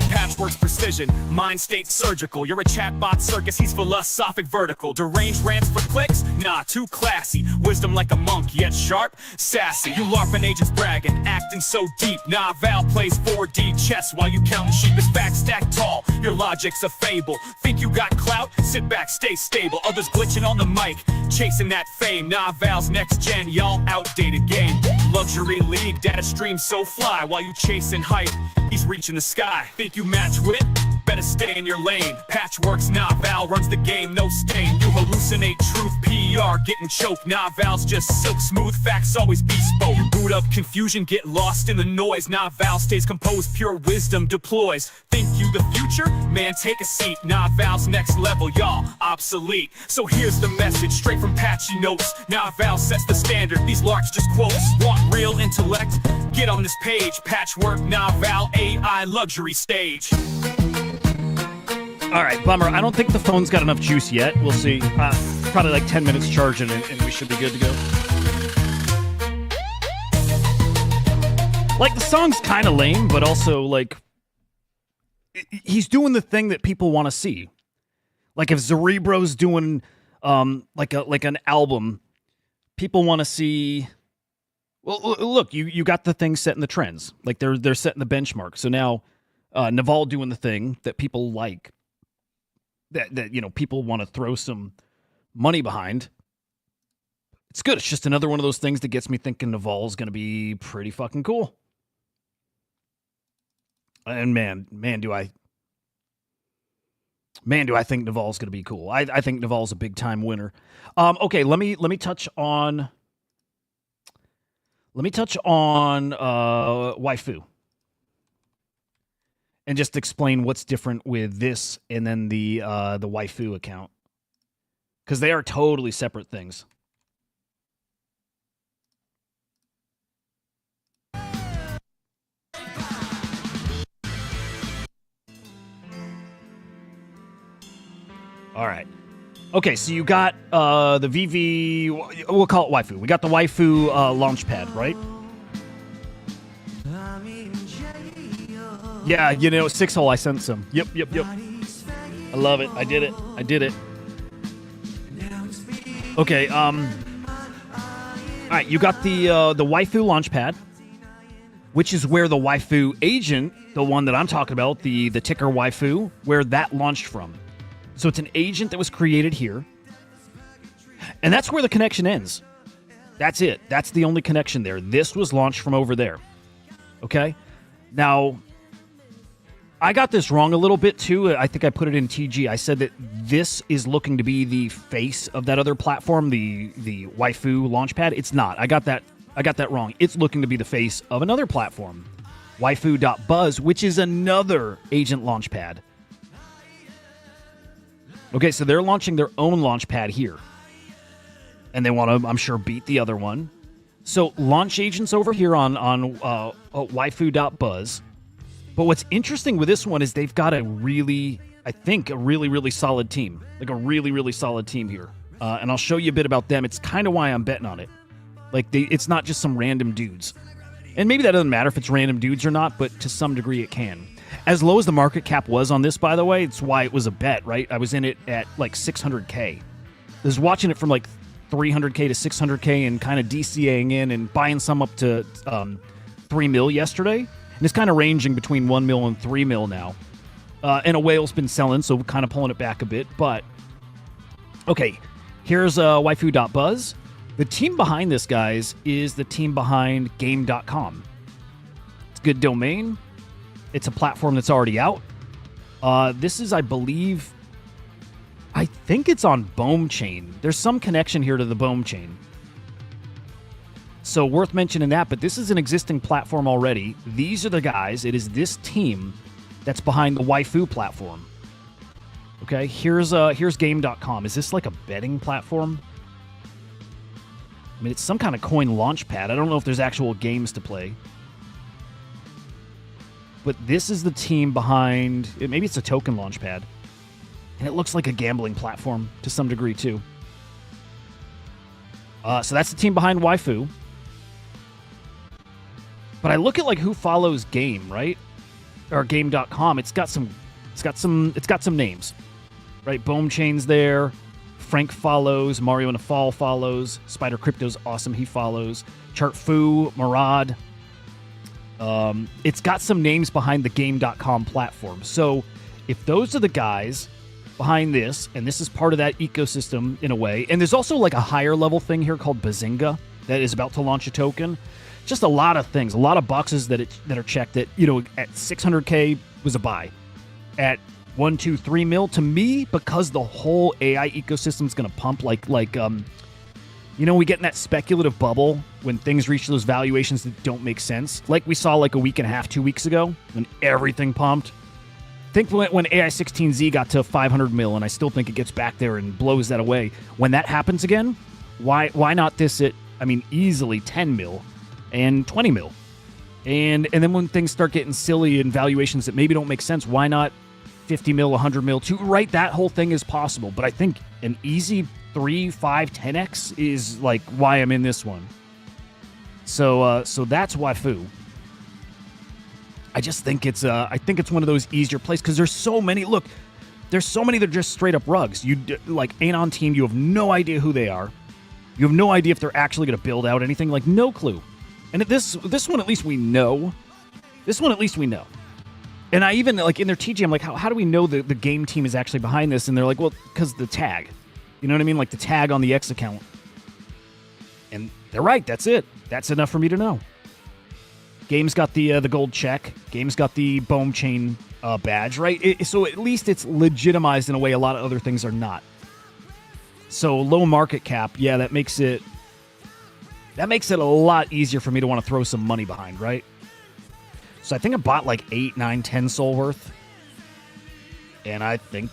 Patchwork's precision, mind state surgical. You're a chatbot circus, he's philosophic vertical. Deranged rants for clicks? Nah, too classy. Wisdom like a monk, yet sharp, sassy. You LARPing agents bragging, acting so deep. Naval plays 4D chess while you counting sheep. His facts stacked tall, your logic's a fable. Think you got clout? Sit back, stay stable. Others glitching on the mic, chasing that fame. Naval's next gen, y'all outdated game. Luxury league, data streams so fly. While you chasing hype, he's reaching the sky. Think you match wit? Better stay in your lane. Patchwork's Naval, runs the game, no stain. You hallucinate truth, PR, getting choked. Naval's just silk smooth, facts always bespoke. You boot up confusion, get lost in the noise. Naval stays composed, pure wisdom deploys. Think you the future? Man, take a seat. Naval's next level, y'all obsolete. So here's the message, straight from Patchy Notes. Naval sets the standard, these larks just quotes. Want real intellect? Get on this page. Patchwork, Naval, AI luxury stage. All right, bummer. I don't think the phone's got enough juice yet. We'll see. Probably like 10 minutes charging, and we should be good to go. Like, the song's kind of lame, but also, like, he's doing the thing that people want to see. Like, if Zerebro's doing, like an album, people want to see... Well, look, you got the thing setting the trends. Like, they're setting the benchmark. So now, Naval doing the thing that people like. That you know, people want to throw some money behind. It's good. It's just another one of those things that gets me thinking Naval's going to be pretty fucking cool. And man, do I think Naval's going to be cool. I think Naval's a big time winner. Okay, let me touch on waifu. And just explain what's different with this and then the waifu account. Because they are totally separate things. All right. Okay, so you got the VV... We'll call it waifu. We got the waifu launchpad, right? Yeah, you know, 6-hole, I sent some. Yep. I love it. I did it. Okay, all right, you got the waifu launchpad, which is where the waifu agent, the one that I'm talking about, the ticker waifu, where that launched from. So it's an agent that was created here. And that's where the connection ends. That's it. That's the only connection there. This was launched from over there. Okay? Now, I got this wrong a little bit, too. I think I put it in TG. I said that this is looking to be the face of that other platform, the waifu launchpad. It's not. I got that wrong. It's looking to be the face of another platform, waifu.buzz, which is another agent launchpad. Okay, so they're launching their own launchpad here. And they want to, I'm sure, beat the other one. So launch agents over here on waifu.buzz. But what's interesting with this one is they've got a really solid team. Like a really, really solid team here. And I'll show you a bit about them. It's kind of why I'm betting on it. Like, it's not just some random dudes. And maybe that doesn't matter if it's random dudes or not, but to some degree it can. As low as the market cap was on this, by the way, it's why it was a bet, right? I was in it at like 600K. I was watching it from like 300K to 600K and kind of DCAing in and buying some up to 3 mil yesterday. And it's kind of ranging between 1 mil and 3 mil now. And a whale's been selling, so kind of pulling it back a bit. But, okay, here's waifu.buzz. The team behind this, guys, is the team behind game.com. It's a good domain. It's a platform that's already out. This is, I think it's on Bohm Chain. There's some connection here to the Bohm Chain. So worth mentioning that, but this is an existing platform already. These are the guys. It is this team that's behind the Waifu platform. Okay, here's game.com. Is this like a betting platform? I mean, it's some kind of coin launch pad. I don't know if there's actual games to play. But this is the team behind... Maybe it's a token launch pad. And it looks like a gambling platform to some degree, too. So that's the team behind Waifu. But I look at like who follows Game, right? Or game.com. It's got some names. Right? Bohm Chain's there. Frank follows. Mario Nafal follows. Spider Crypto's awesome. He follows. Chartfu, Murad. It's got some names behind the game.com platform. So if those are the guys behind this, and this is part of that ecosystem in a way, and there's also like a higher level thing here called Bazinga that is about to launch a token. Just a lot of things, a lot of boxes that are checked that, you know, at 600K was a buy. At 1, 2, 3 mil, to me, because the whole AI ecosystem is going to pump like you know, we get in that speculative bubble when things reach those valuations that don't make sense. Like we saw like a week and a half, 2 weeks ago, when everything pumped. Think when AI16Z got to 500 mil, and I still think it gets back there and blows that away. When that happens again, why not this at, I mean, easily 10 mil and 20 mil? And then when things start getting silly and valuations that maybe don't make sense, why not 50 mil, 100 mil too? Right, that whole thing is possible. But I think an easy 3, 5, 10x is like why I'm in this one. So that's Waifu. I just think it's one of those easier plays because there's so many. Look, there's so many that are just straight up rugs. You like ain't on team. You have no idea who they are. You have no idea if they're actually going to build out anything. Like no clue. And this one at least we know. This one at least we know. And I even like in their TG, I'm like, how do we know the game team is actually behind this? And they're like, well, because the tag. You know what I mean? Like the tag on the X account. And they're right. That's it. That's enough for me to know. Game's got the gold check. Game's got the Bohm Chain badge, right? So at least it's legitimized in a way a lot of other things are not. So low market cap, yeah, that makes it a lot easier for me to want to throw some money behind, right? So I think I bought like 8, 9, 10 soul worth. And I think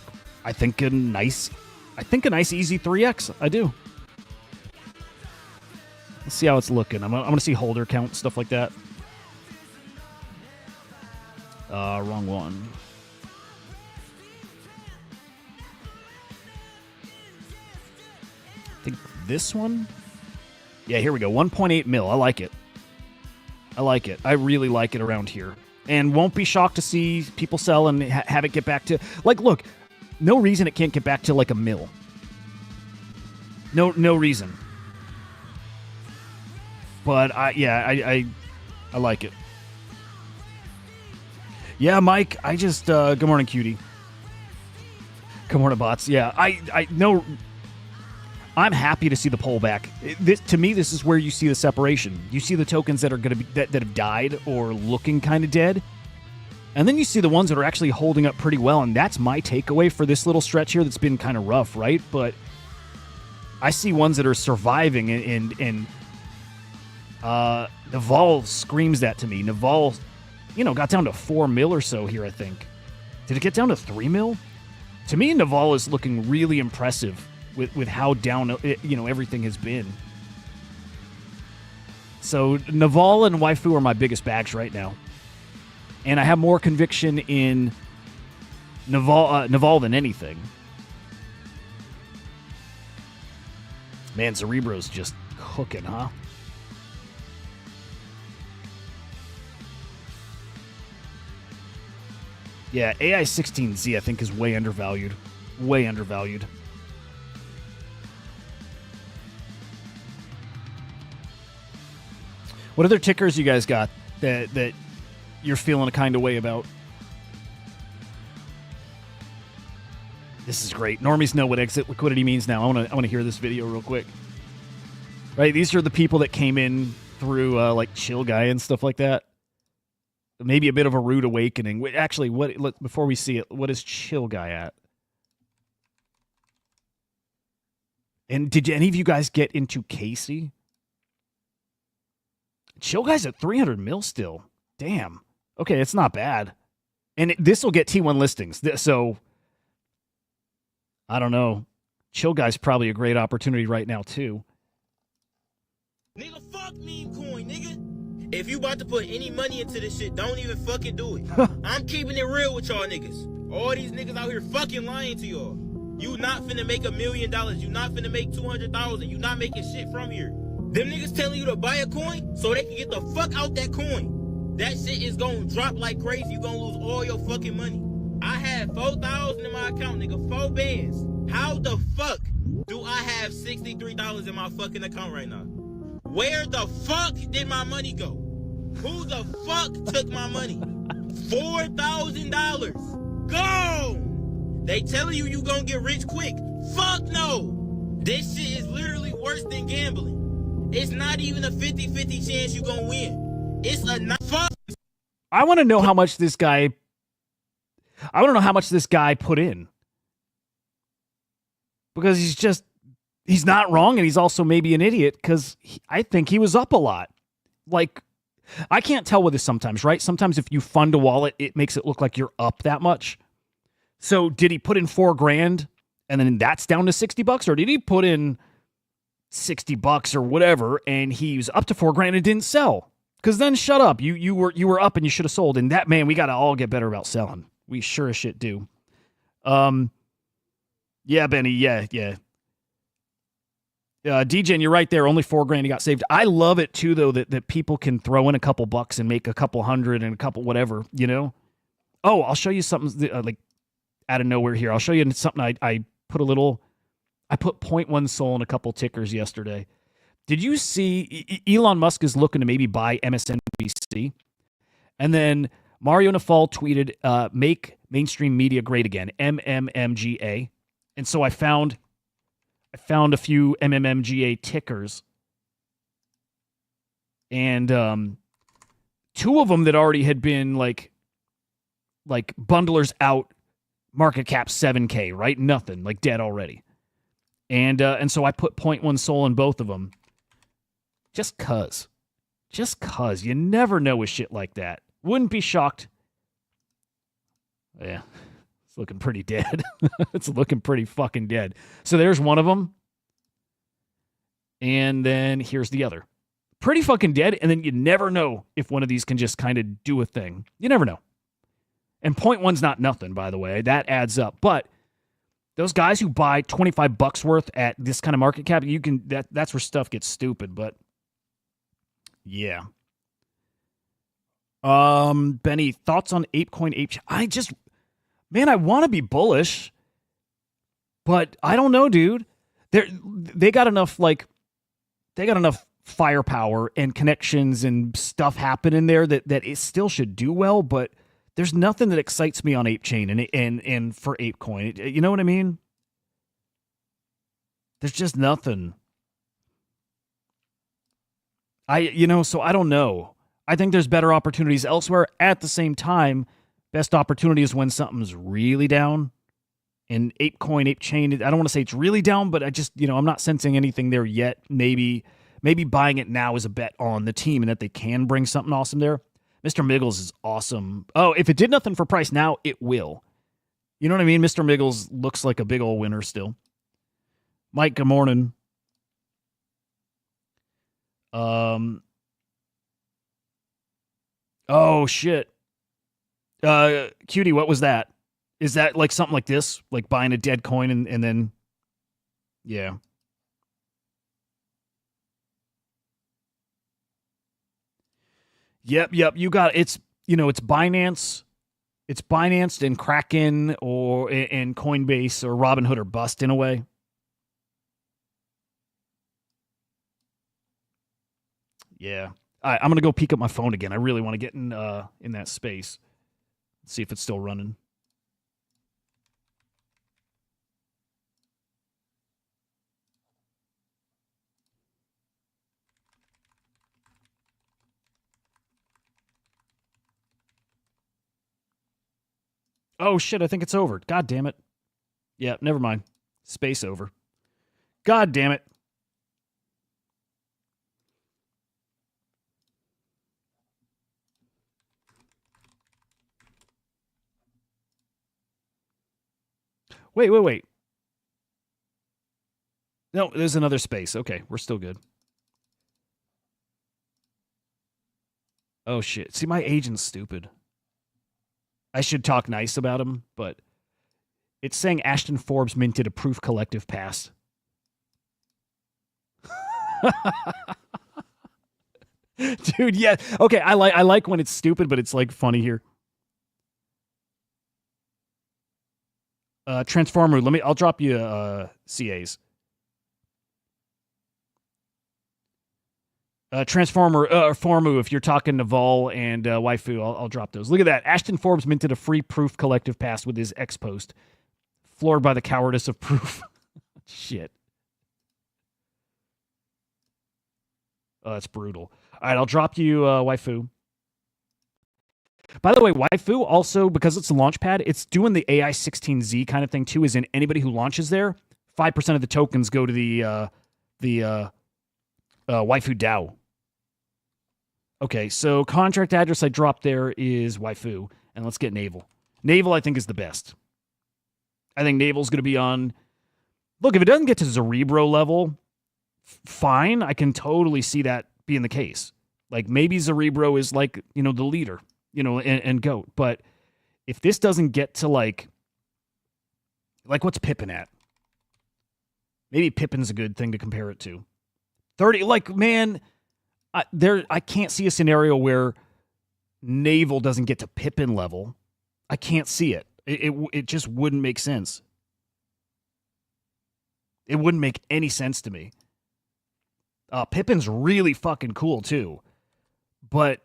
a nice easy 3x. I do. Let's see how it's looking. I'm gonna see holder count, stuff like that. Wrong one. I think this one. Yeah, here we go. 1.8 mil. I like it. I really like it around here. And won't be shocked to see people sell and have it get back to... Like, look, no reason it can't get back to like a mil. No reason. But, I like it. Yeah, Mike, I just... good morning, cutie. Good morning, bots. Yeah, I know... I'm happy to see the pullback. To me, this is where you see the separation. You see the tokens that are going to be that have died or looking kind of dead, and then you see the ones that are actually holding up pretty well. And that's my takeaway for this little stretch here. That's been kind of rough, right? But I see ones that are surviving, and Naval screams that to me. Naval, got down to 4 mil or so here. I think. Did it get down to 3 mil? To me, Naval is looking really impressive. With how down everything has been. So Naval and Waifu are my biggest bags right now, and I have more conviction in Naval than anything. Man, Cerebro's just cooking, huh? Yeah, AI16Z I think is way undervalued. Way undervalued. What other tickers you guys got that you're feeling a kind of way about? This is great. Normies know what exit liquidity means now. I want to hear this video real quick. Right, these are the people that came in through like Chill Guy and stuff like that. Maybe a bit of a rude awakening. Actually, before we see it, what is Chill Guy at? And did any of you guys get into Casey? Chill Guy's at 300 mil still. Damn. Okay, it's not bad. And this will get T1 listings. So I don't know. Chill Guy's probably a great opportunity right now too. Nigga, fuck meme coin, nigga. If you about to put any money into this shit, don't even fucking do it. I'm keeping it real with y'all niggas. All these niggas out here fucking lying to y'all. You not finna make $1 million. You not finna make 200,000. You not making shit from here. Them niggas telling you to buy a coin so they can get the fuck out that coin. That shit is gonna drop like crazy. You gonna lose all your fucking money. I had 4,000 in my account, nigga. 4 bands. How the fuck do I have $63 in my fucking account right now? Where the fuck did my money go? Who the fuck took my money? $4,000. Go! They telling you gonna get rich quick. Fuck no! This shit is literally worse than gambling. It's not even a 50-50 chance you gonna win. It's a fuck. I want to know how much this guy put in. Because he's not wrong, and he's also maybe an idiot, because I think he was up a lot. Like, I can't tell with this sometimes, right? Sometimes if you fund a wallet, it makes it look like you're up that much. So did he put in $4,000 and then that's down to $60, or did he put in $60 or whatever and he was up to $4,000 and didn't sell? Because then shut up, you were up and you should have sold. And that, man, we got to all get better about selling. We sure as shit do. Yeah, Benny, yeah. DJ, and you're right there. Only $4,000 he got saved. I love it too, though, that people can throw in a couple bucks and make a couple hundred and a couple whatever, you know. Oh, I'll show you something like out of nowhere here. I'll show you something. I put 0.1 Sol in a couple tickers yesterday. Did you see Elon Musk is looking to maybe buy MSNBC? And then Mario Nafal tweeted, "Make mainstream media great again." MMMGA. And so I found a few MMMGA tickers, and 2 of them that already had been like bundlers out, market cap 7K, right? Nothing, like dead already. And so I put 0.1 Sol in both of them, just cause you never know with shit like that. Wouldn't be shocked. Yeah. It's looking pretty dead. It's looking pretty fucking dead. So there's one of them. And then here's the other. Pretty fucking dead. And then you never know if one of these can just kind of do a thing. You never know. And 0.1's not nothing, by the way. That adds up. But those guys who buy $25 worth at this kind of market cap, that's where stuff gets stupid. But yeah. Benny, thoughts on ApeCoin? Man, I want to be bullish, but I don't know, dude. They got enough firepower and connections and stuff happening there that it still should do well, but there's nothing that excites me on ApeChain and for ApeCoin. You know what I mean? There's just nothing. So I don't know. I think there's better opportunities elsewhere. At the same time, best opportunity is when something's really down. And ApeCoin, ApeChain, I don't want to say it's really down, but I'm not sensing anything there yet. Maybe buying it now is a bet on the team and that they can bring something awesome there. Mr. Miggles is awesome. Oh, if it did nothing for price now, it will. You know what I mean? Mr. Miggles looks like a big old winner still. Mike, good morning. Oh, shit. Cutie, what was that? Is that like something like this? Like buying a dead coin and then... Yeah. Yep. You got it's Binance. It's Binance and Kraken and Coinbase or Robinhood or bust in a way. Yeah. All right, I'm gonna go peek up my phone again. I really want to get in that space. See if it's still running. Oh, shit, I think it's over. God damn it. Yeah, never mind. Space over. God damn it. Wait. No, there's another space. Okay, we're still good. Oh, shit. See, my agent's stupid. I should talk nice about him, but it's saying Ashton Forbes minted a proof collective pass. Dude, yeah. Okay, I like when it's stupid, but it's like funny here. Transformer, I'll drop you CAs. Transformer, Formu, if you're talking Naval and Waifu, I'll drop those. Look at that. Ashton Forbes minted a free proof collective pass with his X post. Floored by the cowardice of proof. Shit. Oh, that's brutal. All right, I'll drop you Waifu. By the way, Waifu also, because it's a launch pad, it's doing the AI16Z kind of thing too, as in anybody who launches there, 5% of the tokens go to the Waifu DAO. Okay, so contract address I dropped there is Waifu, and let's get Naval. Naval, I think, is the best. I think Naval's going to be on... Look, if it doesn't get to Cerebro level, fine. I can totally see that being the case. Like, maybe Cerebro is like, the leader, and GOAT. But if this doesn't get to, like what's Pippin at? Maybe Pippin's a good thing to compare it to. 30, man, I can't see a scenario where Naval doesn't get to Pippin level. I can't see it. It just wouldn't make sense. It wouldn't make any sense to me. Pippin's really fucking cool too, but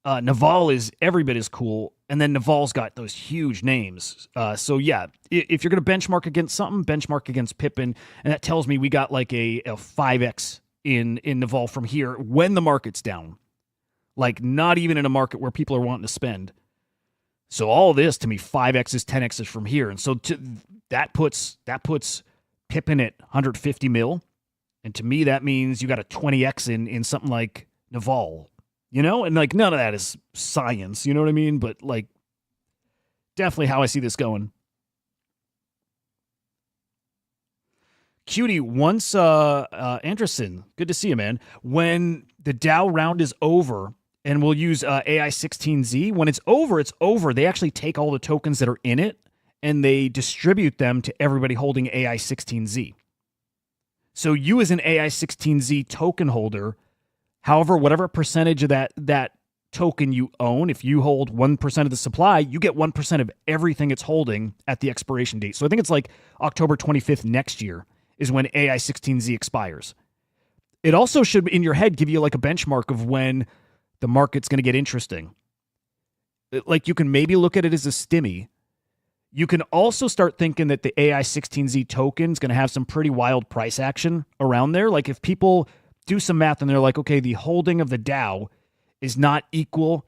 Naval is every bit as cool, and then Naval's got those huge names. So yeah, if you're gonna benchmark against something, benchmark against Pippin, and that tells me we got like a 5x in Naval from here when the market's down, like not even in a market where people are wanting to spend. So all this to me, 5x's, 10x's from here, and so that puts Pippin at 150 mil. And to me, that means you got a 20x in something like Naval, and like none of that is science, you know what I mean? But like, definitely how I see this going. Cutie, once Anderson, good to see you, man. When the DAO round is over, and we'll use AI16Z, when it's over. They actually take all the tokens that are in it, and they distribute them to everybody holding AI16Z. So you as an AI16Z token holder, however, whatever percentage of that token you own, if you hold 1% of the supply, you get 1% of everything it's holding at the expiration date. So I think it's like October 25th next year is when AI16Z expires. It also should, in your head, give you like a benchmark of when the market's going to get interesting. Like you can maybe look at it as a stimmy. You can also start thinking that the AI16Z token is going to have some pretty wild price action around there. Like if people do some math and they're like, okay, the holding of the DAO is not equal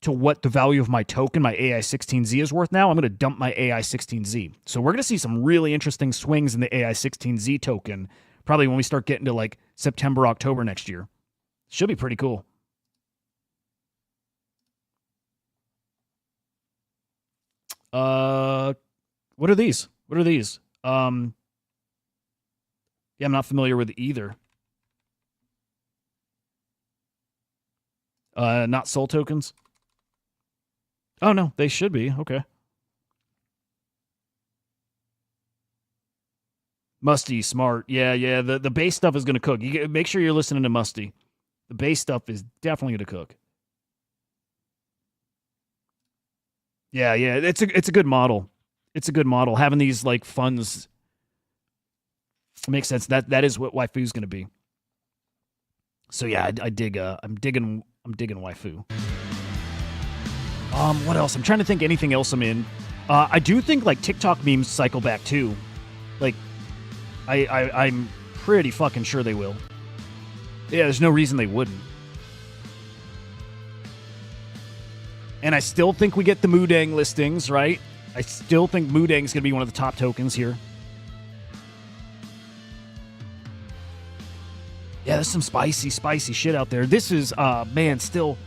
to what the value of my token, my AI16Z is worth now, I'm going to dump my AI16Z. So we're going to see some really interesting swings in the AI16Z token probably when we start getting to like September, October next year. Should be pretty cool. What are these? Yeah, I'm not familiar with either. Not soul tokens? Oh, no, they should be. Okay. Musty, smart. Yeah. The base stuff is going to cook. You make sure you're listening to Musty. The base stuff is definitely going to cook. Yeah. It's a good model. It's a good model. Having these like funds makes sense. That is what Waifu's going to be. So yeah, I dig. I'm digging Waifu. What else? I'm trying to think anything else I'm in. I do think like TikTok memes cycle back too. Like, I'm pretty fucking sure they will. Yeah, there's no reason they wouldn't. And I still think we get the Mudang listings, right? I still think Mudang's going to be one of the top tokens here. Yeah, there's some spicy shit out there. This is, man, still...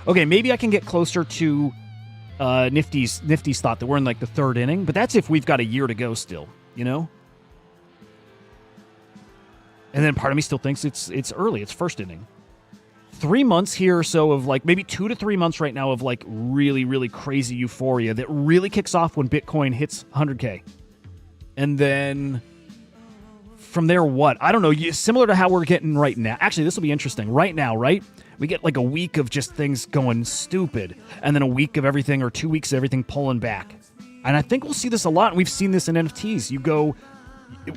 Okay, maybe I can get closer to Nifty's thought that we're in like the third inning, but that's if we've got a year to go still, you know? And then part of me still thinks it's early. It's first inning. 3 months here or so of like maybe 2 to 3 months right now of like really, really crazy euphoria that really kicks off when Bitcoin hits 100K. And then from there, what? I don't know. Similar to how we're getting right now. Actually, this will be interesting. Right now, right? We get like a week of just things going stupid, and then a week of everything, or 2 weeks of everything pulling back. And I think we'll see this a lot, and we've seen this in NFTs.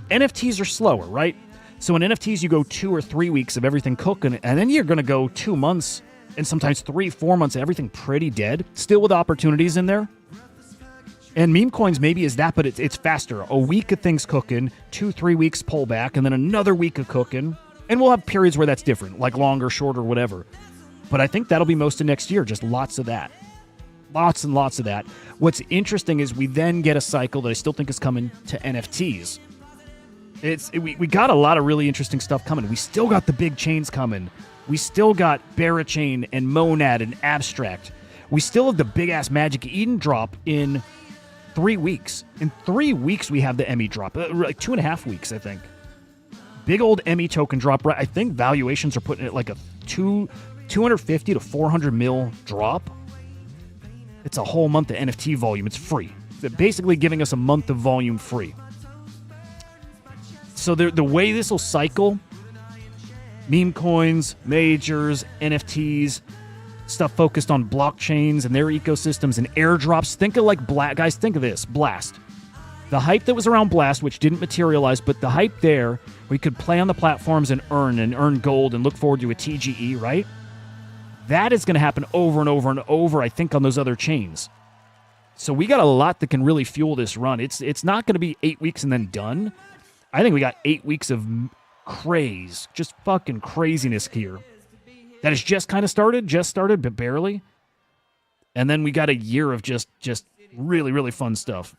NFTs are slower, right? So in NFTs, you go 2 or 3 weeks of everything cooking, and then you're going to go 2 months, and sometimes 3, 4 months of everything pretty dead, still with opportunities in there. And meme coins maybe is that, but it's faster. A week of things cooking, 2, 3 weeks pullback, and then another week of cooking. And we'll have periods where that's different, like longer, shorter, whatever. But I think that'll be most of next year, just lots of that. Lots and lots of that. What's interesting is we then get a cycle that I still think is coming to NFTs. We got a lot of really interesting stuff coming. We still got the big chains coming. We still got Barachain and Monad and Abstract. We still have the big-ass Magic Eden drop in 3 weeks. In 3 weeks, we have the Emmy drop. Like 2.5 weeks, I think. Big old Emmy token drop. Right? I think valuations are putting it like a 250 to 400 mil drop. It's a whole month of NFT volume. It's free. They're basically giving us a month of volume free. So the way this will cycle, meme coins, majors, NFTs, stuff focused on blockchains and their ecosystems and airdrops. Think of like guys, think of this, Blast. The hype that was around Blast, which didn't materialize, but the hype there, we could play on the platforms and earn gold and look forward to a TGE, right? That is going to happen over and over and over, I think, on those other chains. So we got a lot that can really fuel this run. It's not going to be 8 weeks and then done. I think we got 8 weeks of craze, just fucking craziness here. That has just kind of started, but barely. And then we got a year of just really, really fun stuff.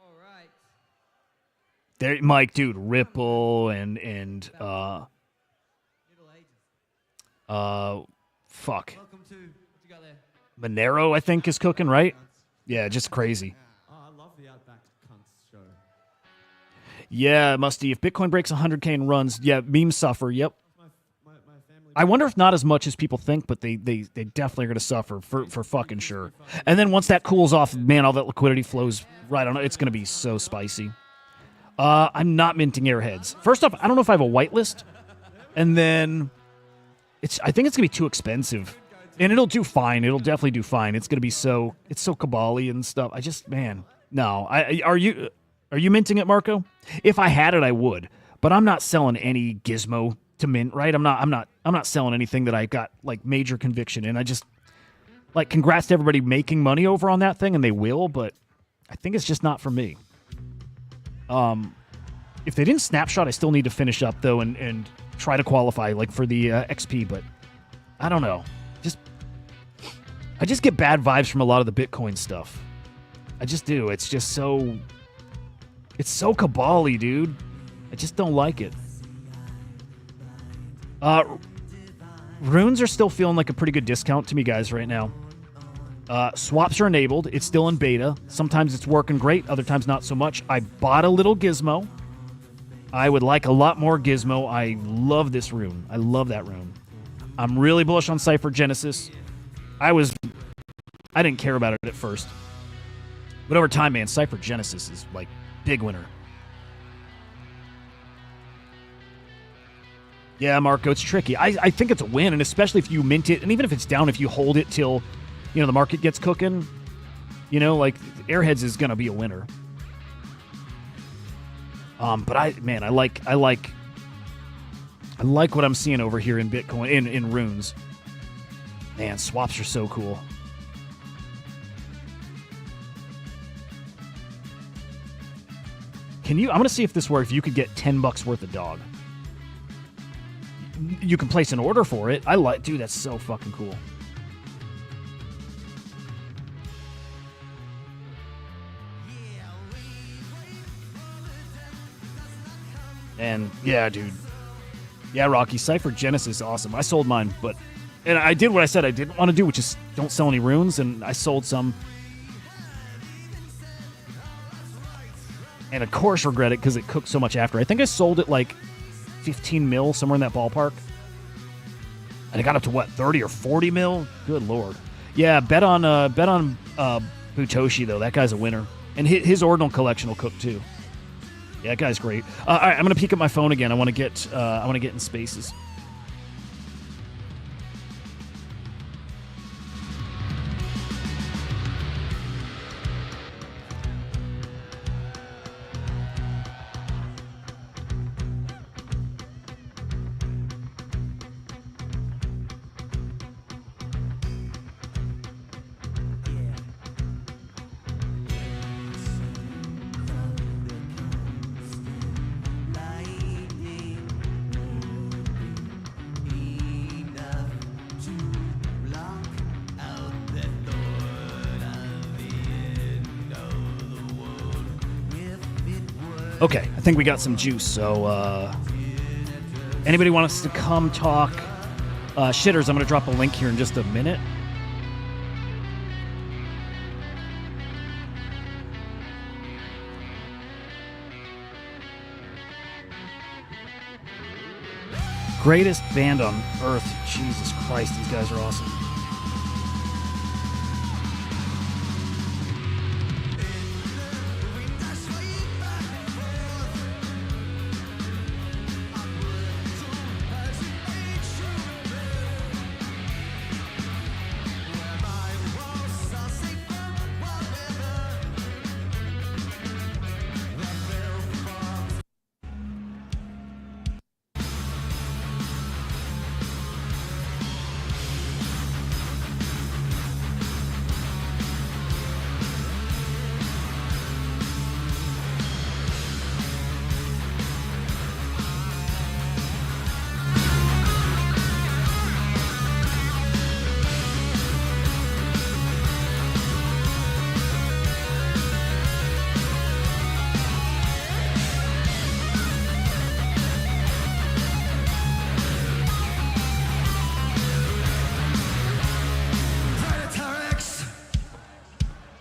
All right. There, Mike, dude, Ripple and fuck. Welcome to what you got there. Monero, I think, is cooking, right? Yeah, just crazy. Oh, I love the Outback Cunts show. Yeah, Musty. If Bitcoin breaks 100K and runs, yeah, memes suffer. Yep. My family. I wonder if not as much as people think, but they definitely are going to suffer for fucking sure. And then once that cools off, man, all that liquidity flows right on. It's going to be so spicy. I'm not minting Airheads. First off, I don't know if I have a whitelist, and then I think it's going to be too expensive. And it'll do fine. It'll definitely do fine. It's going to be it's so cabally and stuff. No. Are you minting it, Marco? If I had it, I would. But I'm not selling any gizmo to mint, right? I'm not selling anything that I got like major conviction in. I just like congrats to everybody making money over on that thing, and they will, but I think it's just not for me. If they didn't snapshot, I still need to finish up though and try to qualify like for the XP, but I don't know. I just get bad vibes from a lot of the Bitcoin stuff. I just do. It's so cabal-y, dude. I just don't like it. Runes are still feeling like a pretty good discount to me, guys, right now. Swaps are enabled. It's still in beta. Sometimes it's working great. Other times not so much. I bought a little gizmo. I would like a lot more gizmo. I love this rune. I love that rune. I'm really bullish on Cypher Genesis. I didn't care about it at first. But over time, man, Cypher Genesis is like big winner. Yeah, Marco, it's tricky. I think it's a win, and especially if you mint it, and even if it's down, if you hold it till, the market gets cooking, like Airheads is gonna be a winner. But I like what I'm seeing over here in Bitcoin, in runes. Man, swaps are so cool. I'm gonna see if this works. If you could get $10 worth of dog. You can place an order for it. Dude, that's so fucking cool. And yeah, dude. Yeah, Rocky, Cypher Genesis is awesome. I sold mine, but And I did what I said I didn't want to do, which is don't sell any runes, and I sold some. And of course regret it because it cooked so much after. I think I sold it like 15 mil, somewhere in that ballpark. And it got up to what, 30 or 40 mil? Good lord. Yeah, bet on Butoshi though. That guy's a winner. And his ordinal collection will cook too. Yeah, that guy's great. All right, I'm gonna peek at my phone again. I want to get in spaces. Okay, I think we got some juice, so anybody want us to come talk shitters? I'm going to drop a link here in just a minute. Greatest band on earth. Jesus Christ, these guys are awesome.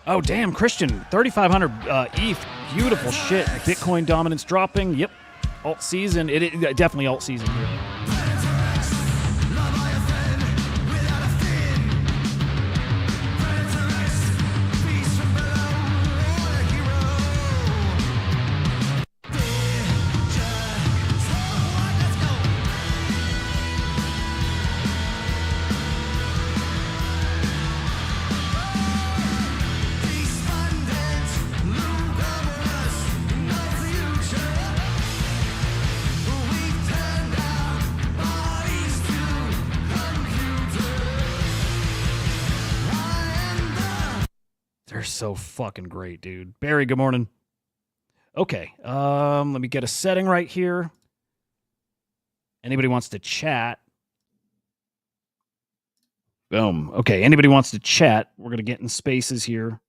Oh, damn, Christian, 3,500 ETH. Beautiful shit. Bitcoin dominance dropping. Yep. Alt season. It definitely alt season here. So fucking great, dude. Barry, good morning. Okay, let me get a setting right here. Anybody wants to chat? Boom. Okay, anybody wants to chat? We're gonna get in spaces here.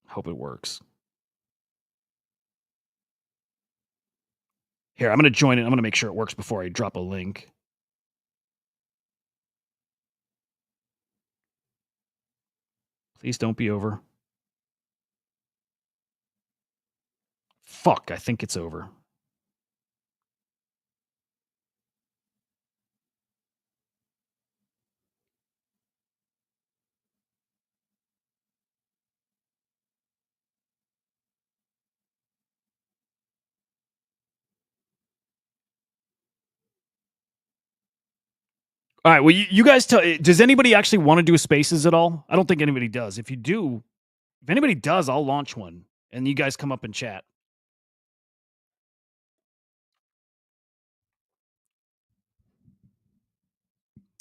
Hope it works. Here, I'm gonna join it. I'm gonna make sure it works before I drop a link. Please don't be over. Fuck, I think it's over. All right, well, you guys tell. Does anybody actually want to do spaces at all? I don't think anybody does. If you do, if anybody does, I'll launch one, and you guys come up and chat.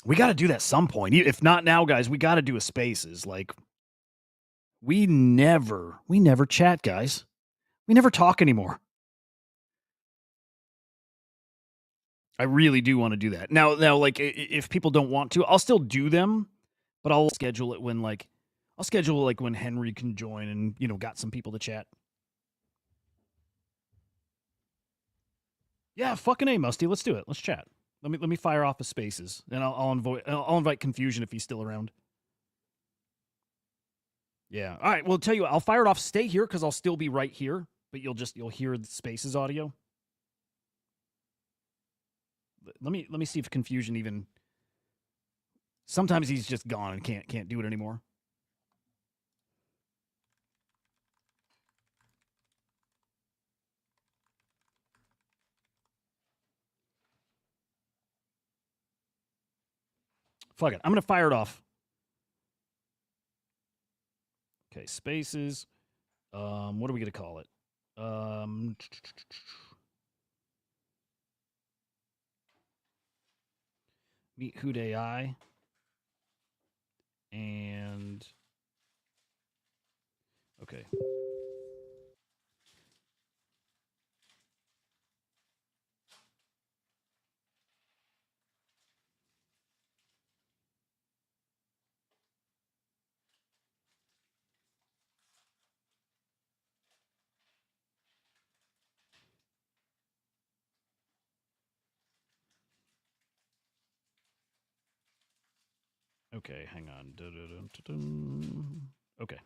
We got to do that some point. If not now, guys, we got to do a spaces. Like, we never chat, guys. We never talk anymore. I really do want to do that. Now, like, if people don't want to, I'll still do them, but I'll schedule it when, like, when Henry can join and, you know, got some people to chat. Yeah, fucking A, Musty. Let's do it. Let's chat. Let me fire off the spaces, and I'll invite Confusion if he's still around. Yeah. All right. Well, I'll tell you, I'll fire it off. Stay here because I'll still be right here, but you'll hear the spaces audio. Let me see if Confusion even. Sometimes he's just gone and can't do it anymore. Fuck it. I'm gonna fire it off. Okay, spaces. What are we gonna call it? Meet Hudai. And okay. Okay, hang on. Okay.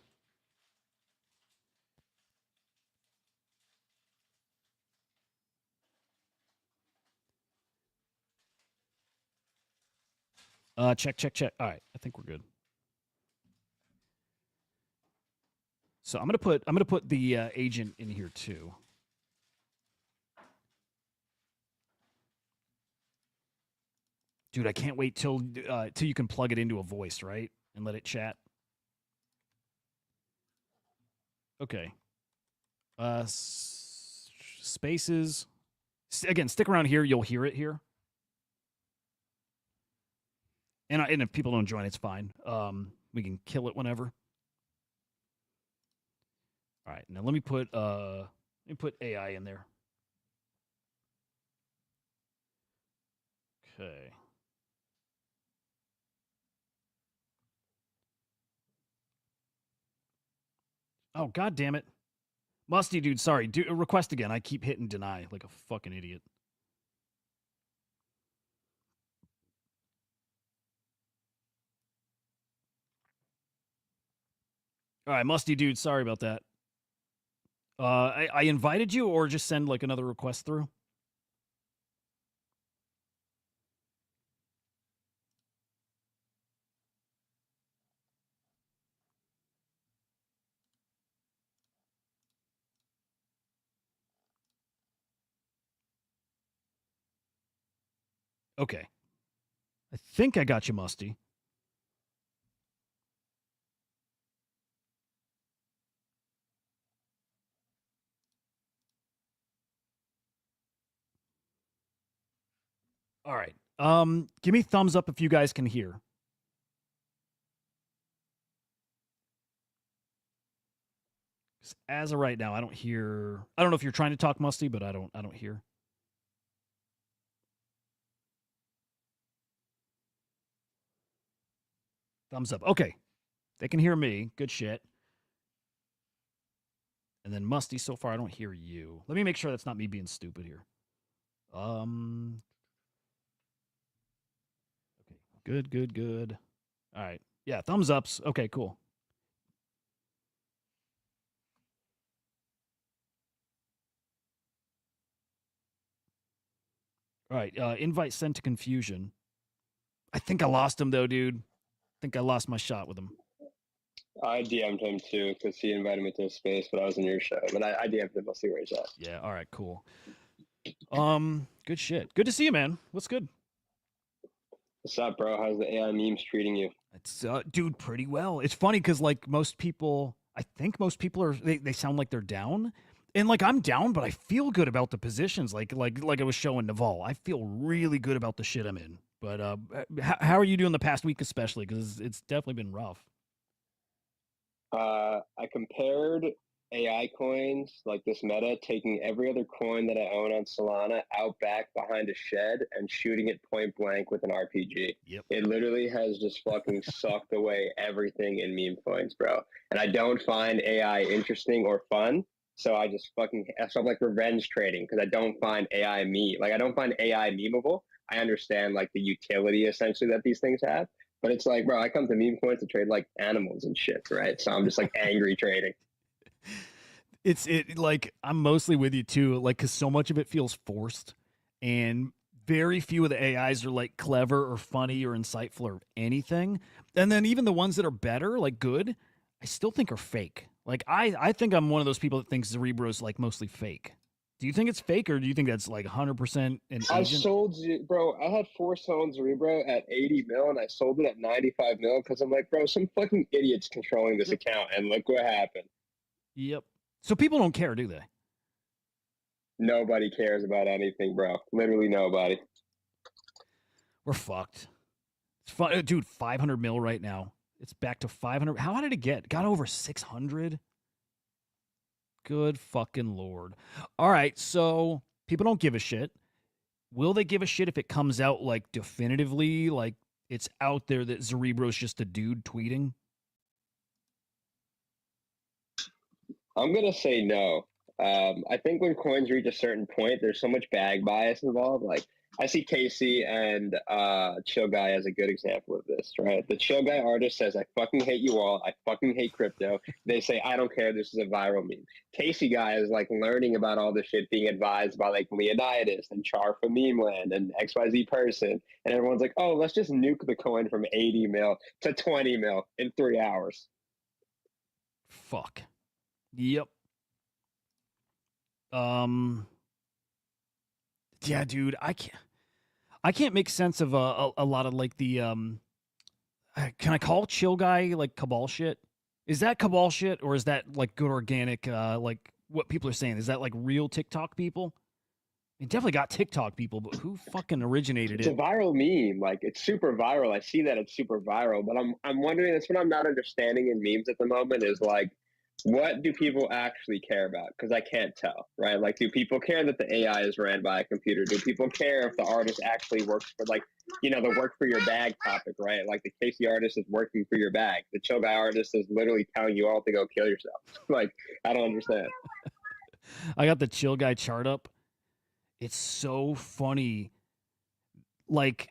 Check. All right, I think we're good. So I'm gonna put the agent in here too. Dude, I can't wait till you can plug it into a voice, right, and let it chat. Okay. Spaces. Again, stick around here. You'll hear it here. And if people don't join, it's fine. We can kill it whenever. All right, now let me put AI in there. Okay. Oh, god damn it. Musty dude, sorry. Request again. I keep hitting deny like a fucking idiot. All right, Musty dude, sorry about that. I invited you, or just send like another request through? Okay. I think I got you, Musty. All right. Give me thumbs up if you guys can hear. As of right now, I don't hear. I don't know if you're trying to talk, Musty, but I don't hear. Thumbs up. Okay. They can hear me. Good shit. And then Musty, so far I don't hear you. Let me make sure that's not me being stupid here. Okay. Good. All right. Yeah, thumbs ups. Okay, cool. All right. Invite sent to Confusion. I think I lost him though, dude. I think I lost my shot with him. I DM'd him too because he invited me to a space, but I was in your show. But I DM'd him. I'll see where he's at. Yeah. All right. Cool. Good shit. Good to see you, man. What's good? What's up, bro? How's the AI memes treating you? It's dude, pretty well. It's funny because like most people, I think most people are they sound like they're down, and like I'm down, but I feel good about the positions. Like I was showing Naval, I feel really good about the shit I'm in. But how are you doing the past week, especially because it's definitely been rough. I compared AI coins like this meta, taking every other coin that I own on Solana out back behind a shed and shooting it point blank with an RPG. Yep. It literally has just fucking sucked away everything in meme coins, bro. And I don't find AI interesting or fun. So I just fucking, so I'm like revenge trading because I don't find AI I don't find AI memeable. I understand like the utility essentially that these things have. But it's like, bro, I come to meme coins to trade like animals and shit, right? So I'm just like angry trading. Like I'm mostly with you too, like because so much of it feels forced, and very few of the AIs are like clever or funny or insightful or anything. And then even the ones that are better, like good, I still think are fake. Like I think I'm one of those people that thinks Cerebro's like mostly fake. Do you think it's fake, or do you think that's like 100% an I agent? sold, bro. I had 4 Cerebro at 80 mil, and I sold it at 95 mil because I'm like, bro, some fucking idiots controlling this account, and look what happened. Yep. So people don't care, do they? Nobody cares about anything, bro. Literally nobody. We're fucked. It's fun, dude. 500 mil right now. It's back to 500. How high did it get? Got over 600. Good fucking lord. All right, so people don't give a shit. Will they give a shit if it comes out like definitively, like it's out there that Cerebro's just a dude tweeting? I'm gonna say no. I think when coins reach a certain point, there's so much bag bias involved. Like I see Casey and Chill Guy as a good example of this, right? The Chill Guy artist says, "I fucking hate you all. I fucking hate crypto." They say, "I don't care. This is a viral meme." Casey Guy is like learning about all this shit, being advised by like Leonidas and Char from Meme Land and XYZ person, and everyone's like, "Oh, let's just nuke the coin from 80 mil to 20 mil in 3 hours." Fuck. Yep. Yeah, dude, I can't make sense of a lot of like the can I call Chill Guy like cabal shit? Is that cabal shit, or is that like good organic like what people are saying? Is that like real TikTok people? It definitely got TikTok people, but who fucking originated It's a it? viral meme. Like it's super viral. I see that it's super viral, but I'm wondering. That's what I'm not understanding in memes at the moment. Is like, what do people actually care about? Because I can't tell, right? Like, do people care that the AI is ran by a computer? Do people care if the artist actually works for like, the work for your bag topic, right? Like the Casey artist is working for your bag. The Chill Guy artist is literally telling you all to go kill yourself. Like, I don't understand. I got the Chill Guy chart up. It's so funny. Like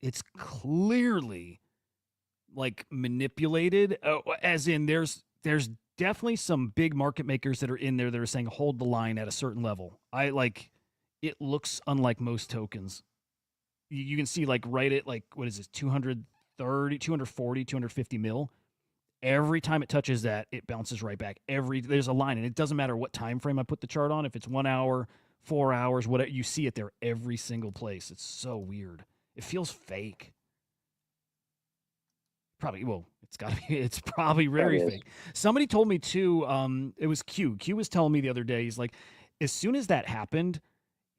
it's clearly like manipulated, as in there's definitely some big market makers that are in there that are saying hold the line at a certain level. I like it looks unlike most tokens. You can see like right at like what is this 230 240 250 mil. Every time it touches that, it bounces right back. There's a line, and it doesn't matter what time frame I put the chart on. If it's 1 hour, 4 hours, whatever, you see it there every single place. It's so weird. It feels fake. Probably, well, it's got to be. It's probably very Probably is. fake. Somebody told me too. It was Q. Q was telling me the other day. He's like, as soon as that happened,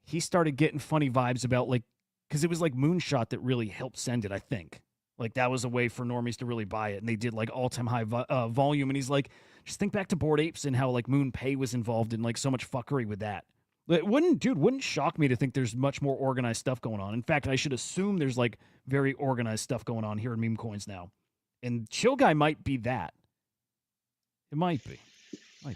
he started getting funny vibes about like, because it was like Moonshot that really helped send it. I think like that was a way for normies to really buy it, and they did like all-time high volume. And he's like, just think back to Bored Apes and how like Moon Pay was involved in like so much fuckery with that. It wouldn't shock me to think there's much more organized stuff going on. In fact, I should assume there's like very organized stuff going on here in meme coins now. And Chill Guy might be that. It might be.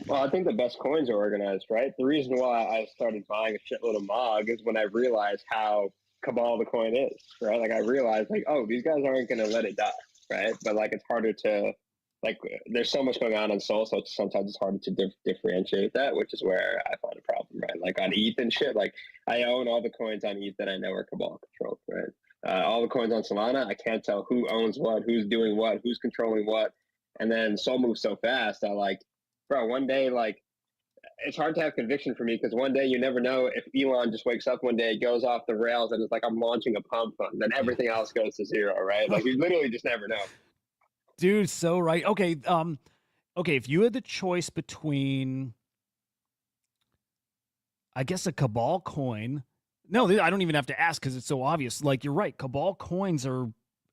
Well, I think the best coins are organized, right? The reason why I started buying a shitload of MOG is when I realized how cabal the coin is, right? Like I realized, like, oh, these guys aren't going to let it die, right? But like, it's harder to, like, there's so much going on Sol, so sometimes it's harder to differentiate that, which is where I find a problem, right? Like on ETH and shit, like I own all the coins on ETH that I know are cabal controlled, right? All the coins on Solana, I can't tell who owns what, who's doing what, who's controlling what. And then Sol moves so fast, I like, bro, one day, like, it's hard to have conviction for me because one day you never know if Elon just wakes up one day, goes off the rails, and it's like, I'm launching a pump fund, then everything else goes to zero, right? Like, you literally just never know. Dude, so right. Okay, okay, if you had the choice between, I guess, a cabal coin. No, I don't even have to ask because it's so obvious. Like, you're right. Cabal coins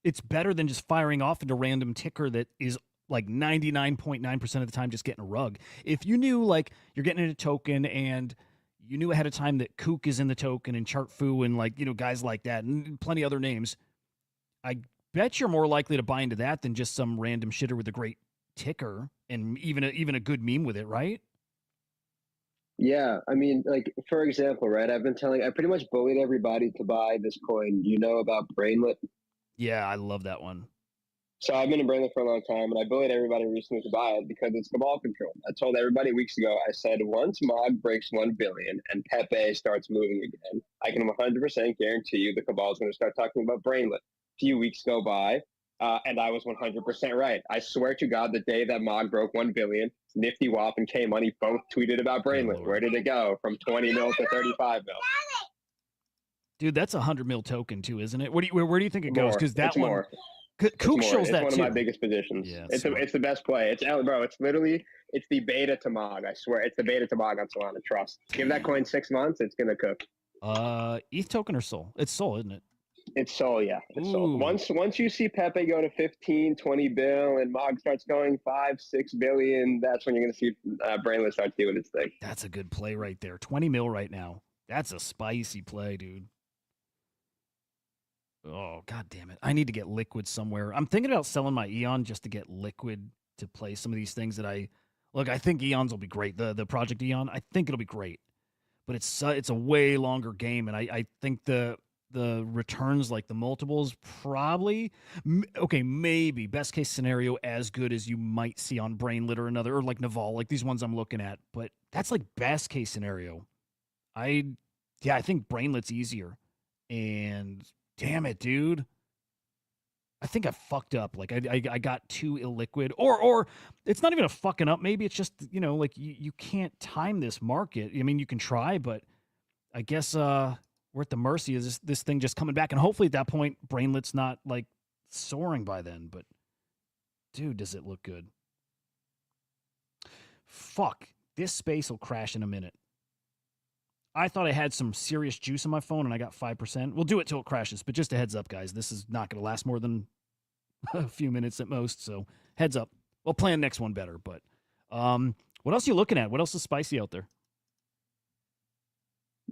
it's better than just firing off into random ticker that is like 99.9% of the time just getting a rug. If you knew like you're getting in a token and you knew ahead of time that Kook is in the token and Chartfu and like, guys like that and plenty other names, I bet you're more likely to buy into that than just some random shitter with a great ticker and even a good meme with it, right? Yeah, I mean, like for example, right? I pretty much bullied everybody to buy this coin. You know about Brainlet? Yeah, I love that one. So I've been in Brainlet for a long time, and I bullied everybody recently to buy it because it's cabal control. I told everybody weeks ago. I said once Mog breaks 1 billion and Pepe starts moving again, I can 100% guarantee you the cabal is going to start talking about Brainlet. A few weeks go by, and I was 100% right. I swear to God, the day that Mog broke 1 billion, Nifty Wap and K Money both tweeted about Brainlet. Where did it go? From 20 mil to 35 mil. Dude, that's a 100 mil token too, isn't it? Where do you think it goes? More. Because that It's one, more. Kook shows It's that one too. of my biggest positions. Yeah, It's the best play. Bro. It's literally the beta to Mog. I swear, it's the beta to Mog on Solana. Trust. Give that coin 6 months, it's gonna cook. ETH token or Sol? It's Sol, isn't it? It's Sol, yeah. It's Sol. Ooh. Once you see Pepe go to 15, 20 bill, and Mog starts going 5, 6 billion, that's when you're gonna see Brainless start doing its thing. That's a good play right there. 20 mil right now. That's a spicy play, dude. Oh, god damn it. I need to get liquid somewhere. I'm thinking about selling my Eon just to get liquid to play some of these things that I think Eons will be great. The Project Eon, I think it'll be great. But it's a way longer game, and I think the returns, like the multiples, probably maybe best case scenario as good as you might see on Brainlit or another, or like Naval, like these ones I'm looking at. But that's like best case scenario. I think Brainlit's easier. And damn it, dude. I think I fucked up. Like I got too illiquid, or it's not even a fucking up. Maybe it's just, like you can't time this market. I mean, you can try, but I guess we're at the mercy of this thing just coming back. And hopefully at that point, Brainlet's not like soaring by then. But dude, does it look good? Fuck, this space will crash in a minute. I thought I had some serious juice on my phone and I got 5%. We'll do it till it crashes, but just a heads up, guys. This is not going to last more than a few minutes at most, so heads up. We'll plan next one better, but what else are you looking at? What else is spicy out there?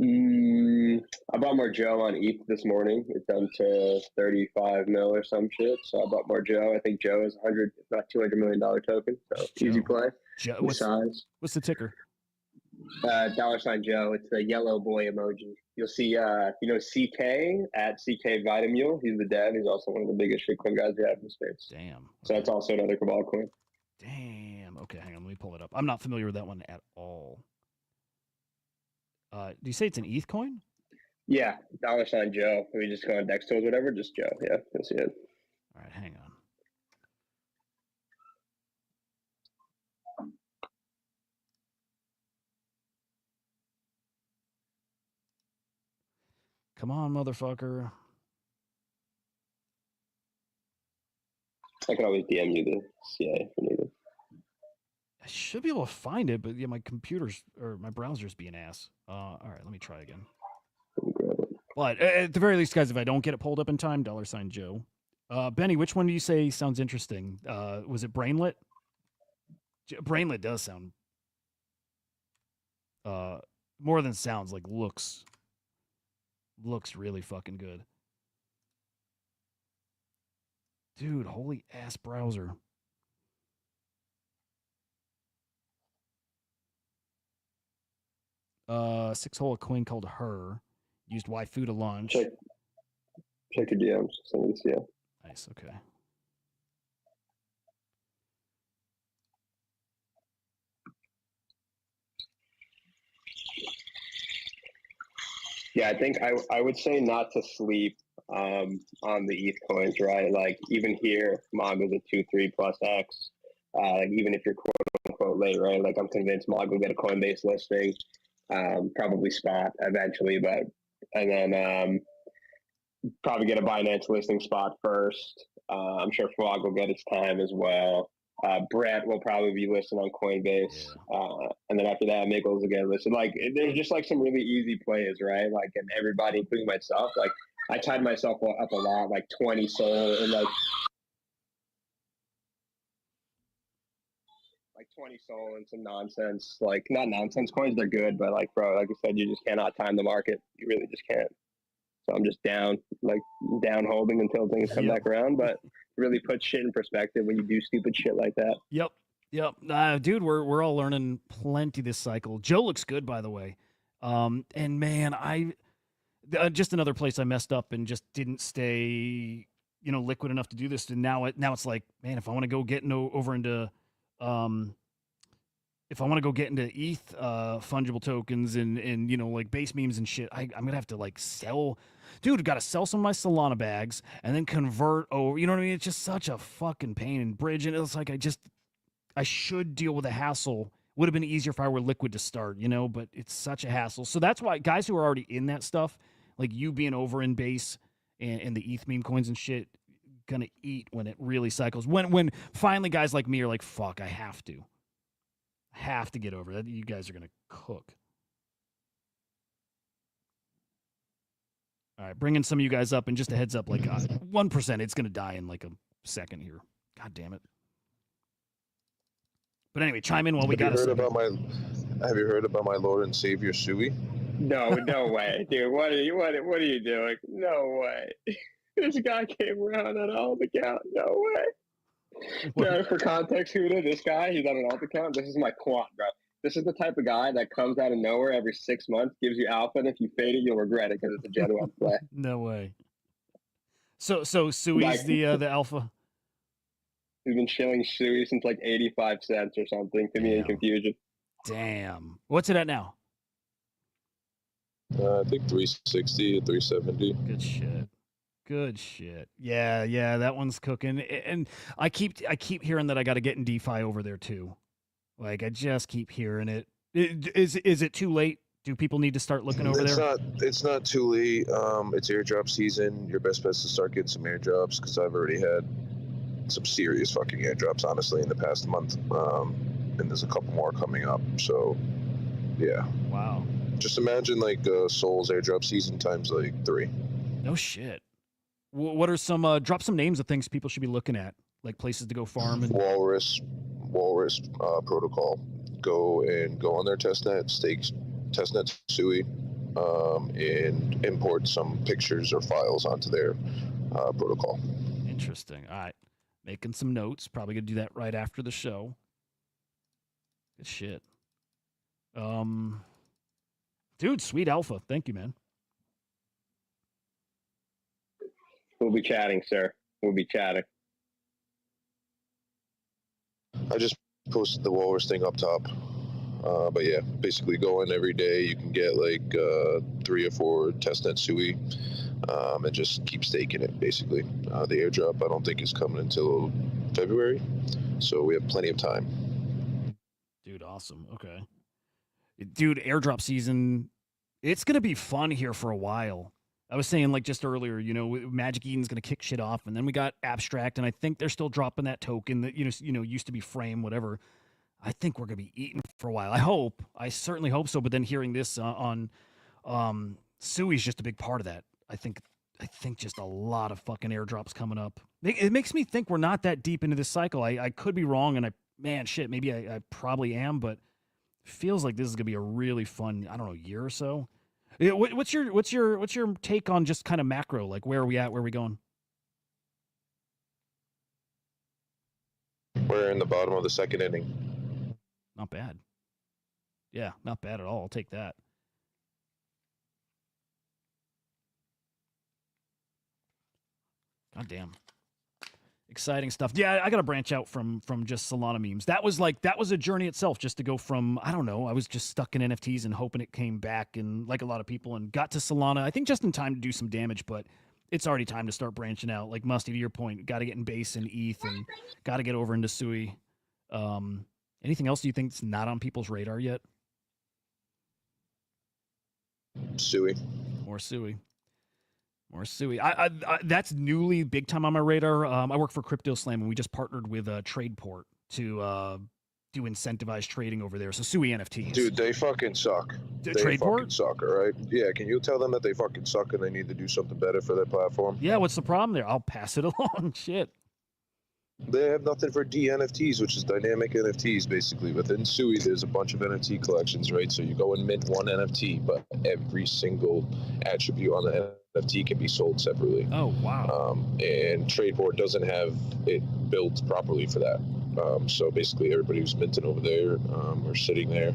I bought more Joe on ETH this morning. It's down to 35 mil or some shit, so I bought more Joe. I think Joe is 100, if not $200 million token, so Joe. Easy play. Joe, what's the ticker? $ Joe. It's the yellow boy emoji. You'll see, CK at CK Vitamule. He's the dev. He's also one of the biggest shitcoin guys we have in the space. Damn. Okay. So that's also another cabal coin. Damn. Okay, hang on. Let me pull it up. I'm not familiar with that one at all. Do you say it's an ETH coin? Yeah, $ Joe. We just go on Dex Tools, whatever. Just Joe. Yeah, you'll see it. All right, hang on. Come on, motherfucker. I can always DM you the CA if you need it. I should be able to find it, but yeah, my browser's being ass. All right, let me try again. But at the very least, guys, if I don't get it pulled up in time, $ Joe. Benny, which one do you say sounds interesting? Was it Brainlet? Brainlet does sound more than sounds, like looks really fucking good. Dude, holy ass browser. Six-hole coin called Her. Used waifu to launch. Check your DMs. Send me the CA. Nice, okay. Yeah, I think I would say not to sleep on the ETH coins, right? Like even here, Mog is a 2-3 plus X. Like even if you're quote unquote late, right? Like I'm convinced Mog will get a Coinbase listing, probably spot eventually, and then probably get a Binance listing spot first. I'm sure Frog will get its time as well. Brett will probably be listed on Coinbase, and then after that, Miggles will get listed. Like, there's just like some really easy plays, right? Like, and everybody, including myself, like I tied myself up a lot, like 20 Sol and like 20 Sol and some nonsense, like not nonsense coins. They're good, but like, bro, like I said, you just cannot time the market. You really just can't. So I'm just down holding until things come back around. But really put shit in perspective when you do stupid shit like that. Yep. Yep, dude, we're all learning plenty this cycle. Joe looks good, by the way. And man, just another place I messed up and just didn't stay, liquid enough to do this. And now it's like, man, if I want to go get over into, if I want to go get into ETH, fungible tokens and like base memes and shit, I'm gonna have to like sell, dude. Got to sell some of my Solana bags and then convert over. You know what I mean? It's just such a fucking pain and bridge, and it's like I should deal with the hassle. Would have been easier if I were liquid to start, but it's such a hassle. So that's why guys who are already in that stuff, like you being over in base and the ETH meme coins and shit, gonna eat when it really cycles. When finally guys like me are like, fuck, I have to get over that. You guys are gonna cook. All right, bringing some of you guys up, and just a heads up, like 1%, it's gonna die in like a second here. God damn it. But anyway, chime in while we got Have you heard about my Lord and Savior Sui? No way, dude. What are you doing? No way. This guy came around on an alt account. No way. No, for context, Huda, this guy, he's on an alt account. This is my quant, bro. This is the type of guy that comes out of nowhere every 6 months, gives you alpha, and if you fade it, you'll regret it because it's a Gen 1 play. No way. So Sui's the alpha? He's been shilling Sui since like 85 cents or something to me in confusion. Damn. What's it at now? I think 360 or 370. Good shit. Good shit. Yeah, that one's cooking. And I keep hearing that I got to get in DeFi over there too. Like I just keep hearing it. Is it too late? Do people need to start looking over there? It's not too late. It's airdrop season. Your best bet is to start getting some airdrops because I've already had some serious fucking airdrops, honestly, in the past month. And there's a couple more coming up. So, yeah. Wow. Just imagine like Soul's airdrop season times like 3. No shit. What are some drop some names of things people should be looking at, like places to go farm? And Walrus protocol. Go on their testnet, stake testnet Sui, and import some pictures or files onto their protocol. Interesting. All right, making some notes. Probably gonna do that right after the show. Good shit. Dude, sweet alpha. Thank you, man. We'll be chatting, sir. We'll be chatting. I just posted the Walrus thing up top. But yeah, basically go in every day. You can get like 3 or 4 testnet Sui, and just keep staking it, basically. The airdrop, I don't think, is coming until February, so we have plenty of time. Dude, awesome. Okay. Dude, airdrop season, it's going to be fun here for a while. I was saying, like, just earlier, Magic Eden's going to kick shit off, and then we got Abstract, and I think they're still dropping that token that, used to be Frame, whatever. I think we're going to be eating for a while. I certainly hope so, but then hearing this on Sui's just a big part of that. I think just a lot of fucking airdrops coming up. It makes me think we're not that deep into this cycle. I could be wrong, and maybe I probably am, but feels like this is going to be a really fun, I don't know, year or so. What's your take on just kind of macro? Like, where are we at? Where are we going? We're in the bottom of the second inning. Not bad. Yeah, not bad at all. I'll take that. God damn. Exciting stuff. Yeah, I got to branch out from just Solana memes. That was a journey itself, just to go from, I don't know, I was just stuck in NFTs and hoping it came back, and like a lot of people, and got to Solana, I think just in time to do some damage, but it's already time to start branching out. Like Musty, to your point, got to get in base and ETH, and got to get over into Sui. Anything else you think's not on people's radar yet? Sui. More Sui. I that's newly big time on my radar. I work for Crypto Slam, and we just partnered with Tradeport to do incentivized trading over there. So Sui NFTs. Dude, they fucking suck. They fucking suck, all right? Yeah, can you tell them that they fucking suck and they need to do something better for their platform? Yeah, what's the problem there? I'll pass it along. Shit. They have nothing for DNFTs, which is dynamic NFTs, basically. Within Sui, there's a bunch of NFT collections, right? So you go and mint one NFT, but every single attribute on the NFT can be sold separately. Oh, wow. And Tradeport doesn't have it built properly for that. So basically, everybody who's minting over there or sitting there,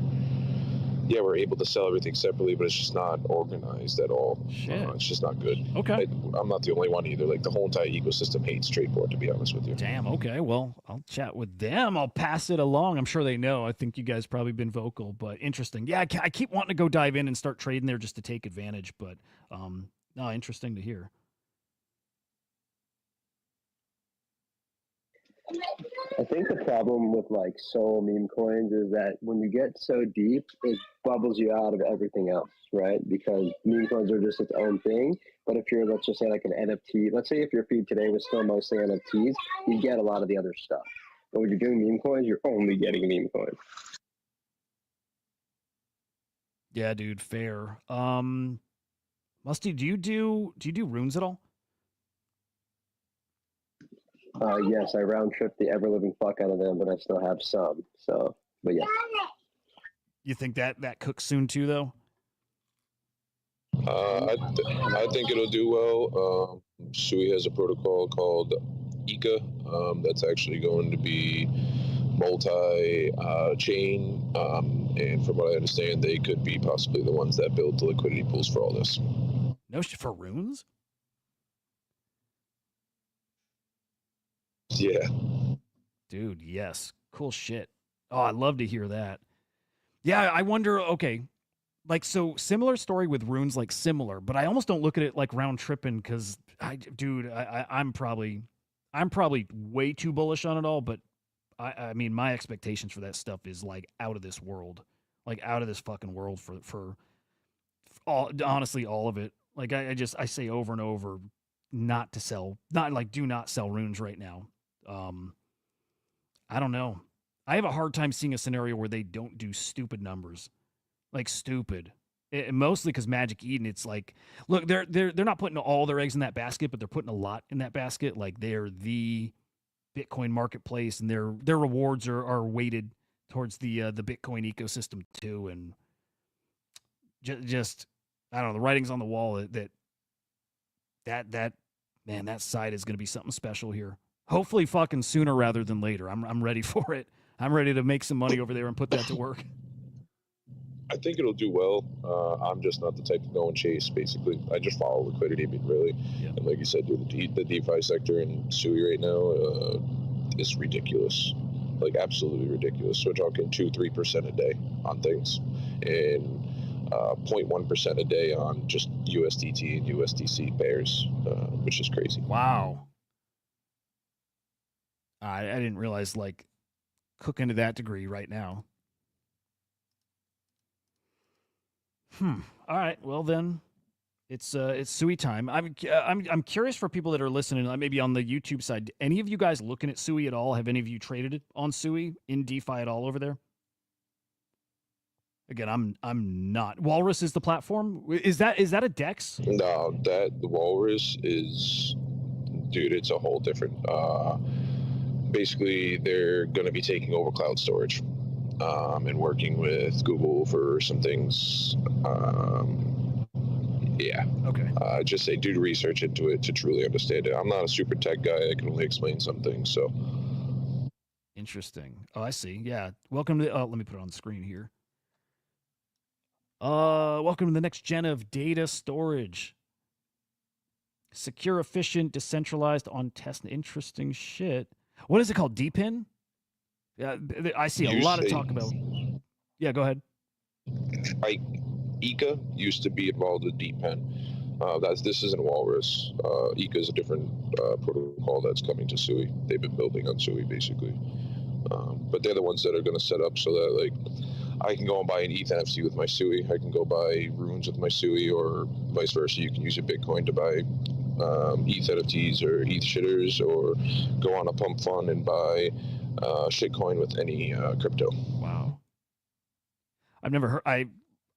yeah, we're able to sell everything separately, but it's just not organized at all. Shit. It's just not good. Okay. I'm not the only one either. Like, the whole entire ecosystem hates Tradeport, to be honest with you. Damn. Okay. Well, I'll chat with them. I'll pass it along. I'm sure they know. I think you guys probably been vocal, but interesting. Yeah, I keep wanting to go dive in and start trading there just to take advantage, but no, interesting to hear. I think the problem with like soul meme coins is that when you get so deep, it bubbles you out of everything else, right? Because meme coins are just its own thing. But if you're, let's just say, like an NFT, let's say if your feed today was still mostly NFTs, you get a lot of the other stuff. But when you're doing meme coins, you're only getting meme coins. Yeah, dude, fair. Musty, do you do runes at all? Yes, I round trip the ever living fuck out of them, but I still have some. So, but yeah. You think that cooks soon too, though? I think it'll do well. Sui has a protocol called Ika that's actually going to be multi-chain, and from what I understand, they could be possibly the ones that build the liquidity pools for all this. No shit, for runes? Yeah. Dude, yes. Cool shit. Oh, I'd love to hear that. Yeah, I wonder, okay. Like, so similar story with runes, like similar, but I almost don't look at it like round tripping because I'm probably way too bullish on it all, but I mean, my expectations for that stuff is like out of this world, like out of this fucking world for all, honestly, all of it. Like I say over and over, not to sell, do not sell runes right now. I don't know. I have a hard time seeing a scenario where they don't do stupid numbers, like stupid. Mostly because Magic Eden, it's like, look, they're not putting all their eggs in that basket, but they're putting a lot in that basket. Like they're the Bitcoin marketplace, and their rewards are weighted towards the Bitcoin ecosystem too. And just I don't know, the writing's on the wall that man, that side is going to be something special here. Hopefully fucking sooner rather than later. I'm ready for it. I'm ready to make some money over there and put that to work. I think it'll do well. I'm just not the type to go and chase, basically. I just follow liquidity, I mean, really. Yeah. And like you said, dude, the DeFi sector in Sui right now is ridiculous. Like, absolutely ridiculous. We're talking 2-3% a day on things. And 0.1% a day on just USDT and USDC pairs, which is crazy. Wow. I didn't realize, like, cooking to that degree right now. All right. Well, then it's Sui time. I'm curious for people that are listening, maybe on the YouTube side. Any of you guys looking at Sui at all? Have any of you traded it on Sui in DeFi at all over there? Again, I'm not. Walrus is the platform. Is that a DEX? No, the Walrus is, dude, it's a whole different. Basically, they're going to be taking over cloud storage. And working with Google for some things. Yeah. Okay. Just say do research into it to truly understand it. I'm not a super tech guy. I can only explain some things. So. Interesting. Oh, I see. Yeah. Welcome to. Let me put it on the screen here. Welcome to the next gen of data storage. Secure, efficient, decentralized on test. Interesting shit. What is it called? DPIN? Yeah, I see a lot of talk about. Yeah, go ahead. Ika used to be involved with DPEN. This isn't Walrus. Ika is a different protocol that's coming to Sui. They've been building on Sui basically, but they're the ones that are going to set up so that like I can go and buy an ETH NFC with my Sui. I can go buy runes with my Sui, or vice versa. You can use your Bitcoin to buy ETH NFTs or ETH shitters, or go on a pump fund and buy shitcoin with any crypto. Wow. I've never heard. I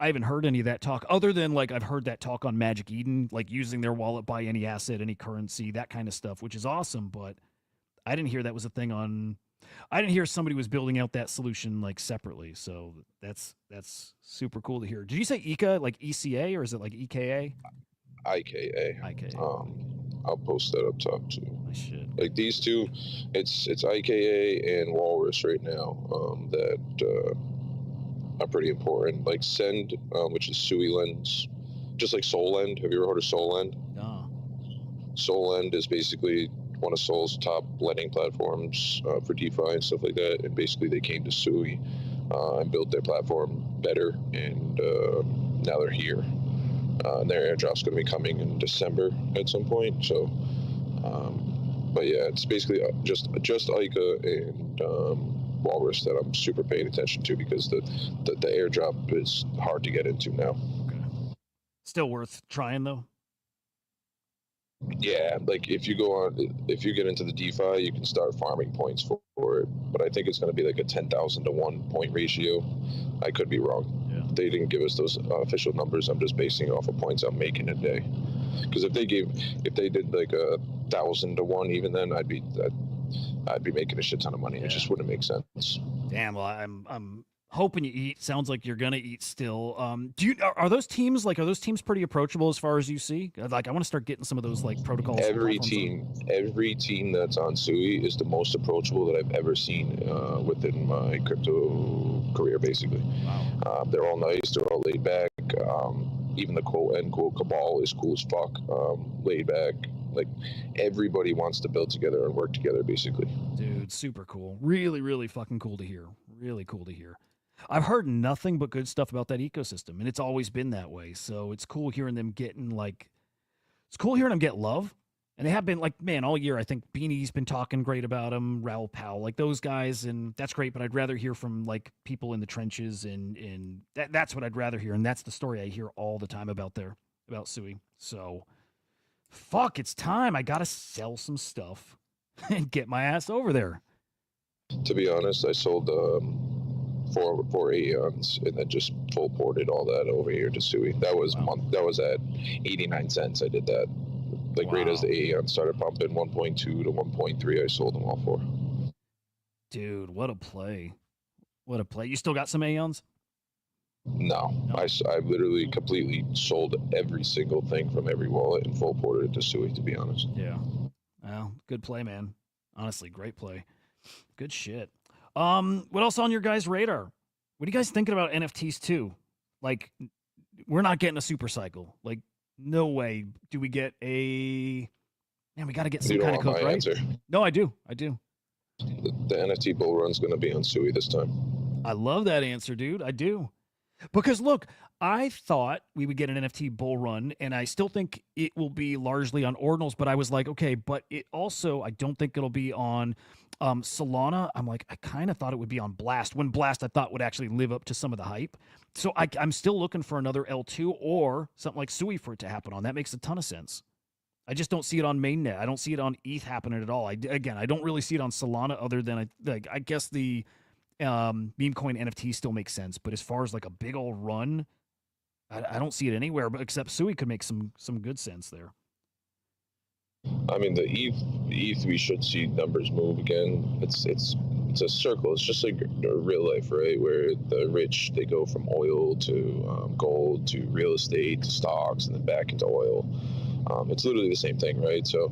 haven't heard any of that talk, other than like I've heard that talk on Magic Eden, like using their wallet, buy any asset, any currency, that kind of stuff, which is awesome. But I didn't hear that was a thing on. I didn't hear somebody was building out that solution like separately. So that's super cool to hear. Did you say Ika, like ECA, or is it like EKA? IKA. IKA. I'll post that up top too. Nice shit. Like these two, it's IKA and Walrus right now that are pretty important. Like Send, which is Sui Lend's, just like Soul End. Have you ever heard of Soul End? No. Soul End is basically one of Sol's top lending platforms for DeFi and stuff like that. And basically they came to Sui and built their platform better, and now they're here. And their airdrop's going to be coming in December at some point. So, but yeah, it's basically just Ica and Walrus that I'm super paying attention to, because the airdrop is hard to get into now. Okay. Still worth trying though. Yeah, like if you get into the DeFi, you can start farming points for it. But I think it's going to be like a 10,000 to 1 point ratio. I could be wrong. Yeah. They didn't give us those official numbers. I'm just basing it off of points I'm making a day. Because if they did like 1,000 to 1, even then I'd be making a shit ton of money. Yeah. It just wouldn't make sense. Damn. Well, I'm hoping you eat. Sounds like you're gonna eat still. Are those teams pretty approachable as far as you see? Like, I want to start getting some of those like protocols. Every team that's on Sui is the most approachable that I've ever seen within my crypto career. Basically, wow. They're all nice. They're all laid back. Even the quote unquote cabal is cool as fuck. Laid back. Like everybody wants to build together and work together. Basically, dude, super cool. Really, really fucking cool to hear. Really cool to hear. I've heard nothing but good stuff about that ecosystem, and it's always been that way. So it's cool hearing them get love. And they have been, like, man, all year. I think Beanie's been talking great about them, Raoul Powell, like those guys, and that's great. But I'd rather hear from like people in the trenches, and that's what I'd rather hear. And that's the story I hear all the time about Sui. So fuck, it's time. I gotta sell some stuff and get my ass over there. To be honest, I sold four Aeons and then just full ported all that over here to Sui. That was that was at 89 cents. I did that. Like right as the Aeon started pumping 1.2 to 1.3, I sold them all for. Dude, what a play! What a play! You still got some Aeons? No. I literally completely sold every single thing from every wallet and full ported it to Sui. To be honest. Yeah. Well, good play, man. Honestly, great play. Good shit. What else on your guys' radar? What are you guys thinking about NFTs too? Like, we're not getting a super cycle. Like, no way do we get a. Man, we got to get some kind of cook, right? Answer. No, I do. The NFT bull run's going to be on Sui this time. I love that answer, dude. I do. Because look, I thought we would get an NFT bull run, and I still think it will be largely on ordinals, but I was like, okay, but it also, I don't think it'll be on Solana. I'm like, I kind of thought it would be on Blast, when Blast I thought would actually live up to some of the hype. So I'm still looking for another L2 or something like Sui for it to happen on. That makes a ton of sense. I just don't see it on mainnet. I don't see it on ETH happening at all. I don't really see it on Solana, other than I guess the meme coin NFT still makes sense. But as far as like a big old run, I don't see it anywhere. But except Sui could make some good sense there. I mean, the ETH, we should see numbers move again. It's a circle. It's just like real life, right? Where the rich, they go from oil to gold to real estate to stocks and then back into oil. It's literally the same thing, right? So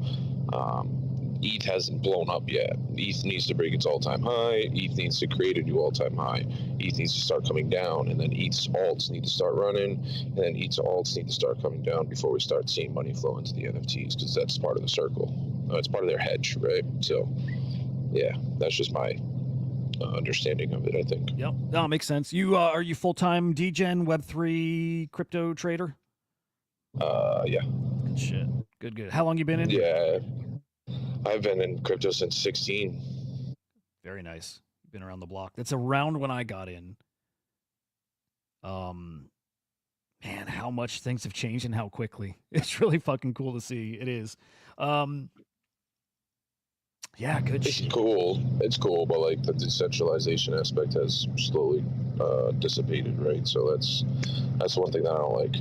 ETH hasn't blown up yet. ETH needs to break its all-time high. ETH needs to create a new all-time high. ETH needs to start coming down, and then ETH's alts need to start running, and then ETH's alts need to start coming down before we start seeing money flow into the NFTs, because that's part of the circle. It's part of their hedge, right? So, yeah, that's just my understanding of it, I think. Yep, that makes sense. You are you full-time DGen Web3 crypto trader? Yeah. Good shit. Good. How long you been in? Yeah. I've been in crypto since 16. Very nice. Been around the block. That's around when I got in. Man, how much things have changed and how quickly. It's really fucking cool to see. It is. Yeah, good It's shit. cool. It's cool, but like the decentralization aspect has slowly dissipated, right? So that's one thing that I don't like.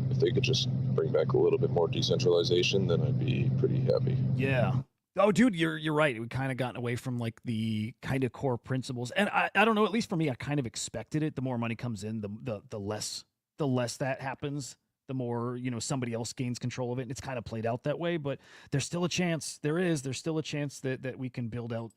If they could just bring back a little bit more decentralization, then I'd be pretty happy. Yeah. Oh, dude, you're right. We kind of gotten away from like the kind of core principles, and I don't know. At least for me, I kind of expected it. The more money comes in, the less that happens. the more, somebody else gains control of it. And it's kind of played out that way, but there's still a chance. There's still a chance that we can build out,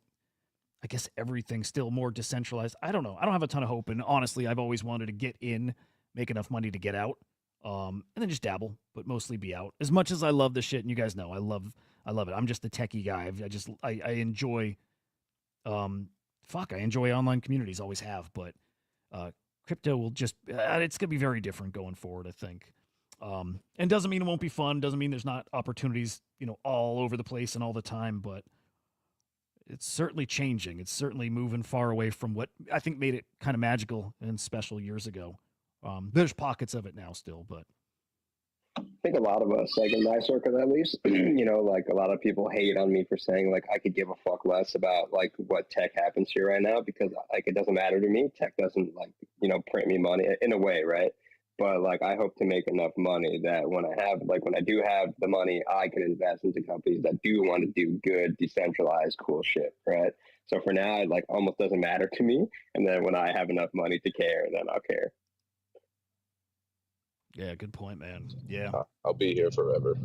I guess, everything still more decentralized. I don't know. I don't have a ton of hope. And honestly, I've always wanted to get in, make enough money to get out, and then just dabble, but mostly be out. As much as I love the shit, and you guys know, I love it. I'm just the techie guy. I enjoy, I enjoy online communities, always have, but crypto will just, it's going to be very different going forward, I think. And doesn't mean it won't be fun. Doesn't mean there's not opportunities, all over the place and all the time, but it's certainly changing. It's certainly moving far away from what I think made it kind of magical and special years ago. There's pockets of it now still, but I think a lot of us, like in my circle at least, like a lot of people hate on me for saying like I could give a fuck less about like what tech happens here right now because like it doesn't matter to me. Tech doesn't like, print me money in a way, right? But like I hope to make enough money that when I do have the money, I can invest into companies that do want to do good, decentralized, cool shit, right? So for now, it like almost doesn't matter to me. And then when I have enough money to care, then I'll care. Yeah, good point, man. Yeah. I'll be here forever.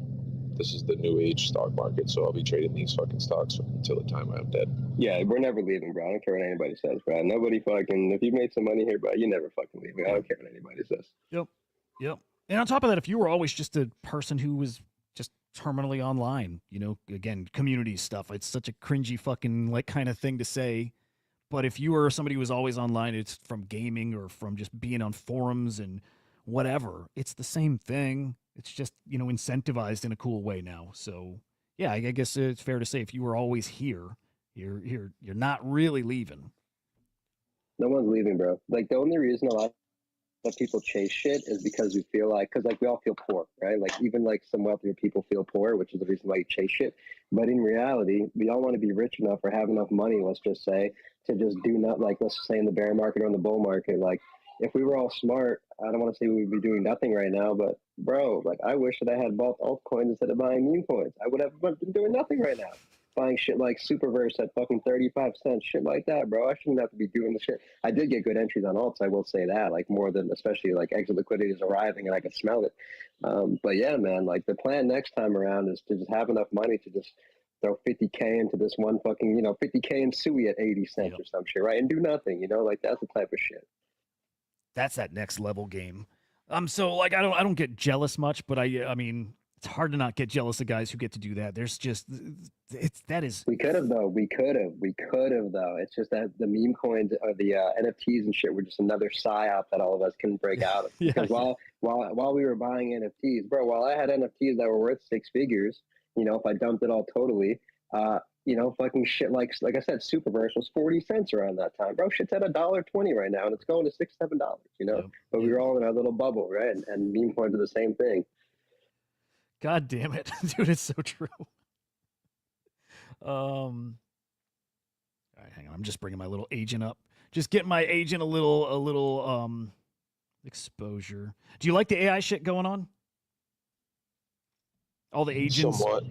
This is the new age stock market, so I'll be trading these fucking stocks until the time I'm dead. Yeah, we're never leaving, bro. I don't care what anybody says, bro. Nobody fucking, if you made some money here, bro, you never fucking leave. I don't care what anybody says. Yep. And on top of that, if you were always just a person who was just terminally online, again, community stuff, it's such a cringy fucking like kind of thing to say. But if you were somebody who was always online, it's from gaming or from just being on forums and whatever, it's the same thing. It's just, incentivized in a cool way now. So yeah, I guess it's fair to say if you were always here, you're not really leaving. No one's leaving, bro. Like the only reason a lot of people chase shit is because we feel like, because like we all feel poor, right? Like even like some wealthier people feel poor, which is the reason why you chase shit. But in reality, we all want to be rich enough or have enough money, let's just say, to just do not like, let's say in the bear market or in the bull market. Like if we were all smart, I don't want to say we'd be doing nothing right now, but bro, like I wish that I had bought altcoins instead of buying meme coins. I would have been doing nothing right now. Buying shit like Superverse at fucking 35 cents, shit like that, bro. I shouldn't have to be doing the shit. I did get good entries on alts, I will say that, like more than, especially like exit liquidity is arriving and I can smell it. But yeah, man, like the plan next time around is to just have enough money to just throw 50K into this one fucking, 50K in SUI at 80 cents or some shit, right? And do nothing, like that's the type of shit. That's that next level game. So like I don't get jealous much, but I mean it's hard to not get jealous of guys who get to do that. There's just we could have though. It's just that the meme coins or the NFTs and shit were just another psyop that all of us couldn't break out of. Because while we were buying NFTs, bro, while I had NFTs that were worth six figures, if I dumped it all totally, fucking shit like I said, Superverse was 40 cents around that time, bro. Shit's at $1.20 right now, and it's going to $6-7. But we were all in our little bubble, right? And meme coins are the same thing. God damn it, dude! It's so true. All right, hang on. I'm just bringing my little agent up. Just getting my agent a little exposure. Do you like the AI shit going on? All the agents. Somewhat.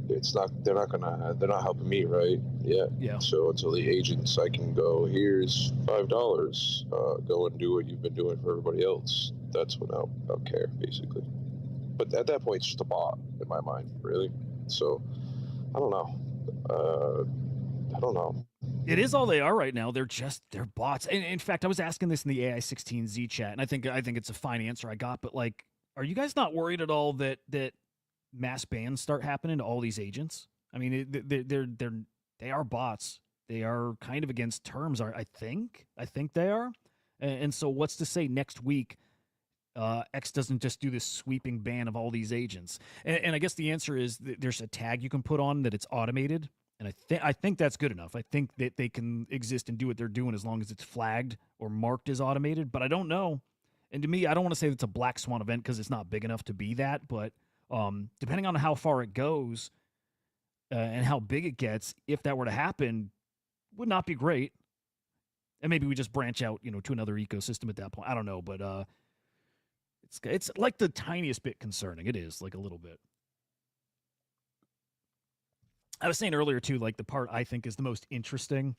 It's not. They're not helping me, right? Yeah. So until the agents, I can go. Here's $5. Go and do what you've been doing for everybody else. That's when I'll care, basically. But at that point, it's just a bot in my mind, really. So I don't know. It is all they are right now. They're bots. And in fact, I was asking this in the AI16Z chat, and I think it's a fine answer I got. But like, are you guys not worried at all that mass bans start happening to all these agents? I mean, they are bots. They are kind of against terms. I think they are. And so, what's to say next week X doesn't just do this sweeping ban of all these agents? And I guess the answer is there's a tag you can put on that it's automated. And I think that's good enough. I think that they can exist and do what they're doing as long as it's flagged or marked as automated. But I don't know. And to me, I don't want to say it's a black swan event because it's not big enough to be that. But depending on how far it goes and how big it gets, if that were to happen, would not be great. And maybe we just branch out, to another ecosystem at that point. I don't know, but it's like the tiniest bit concerning. It is like a little bit. I was saying earlier too, like the part I think is the most interesting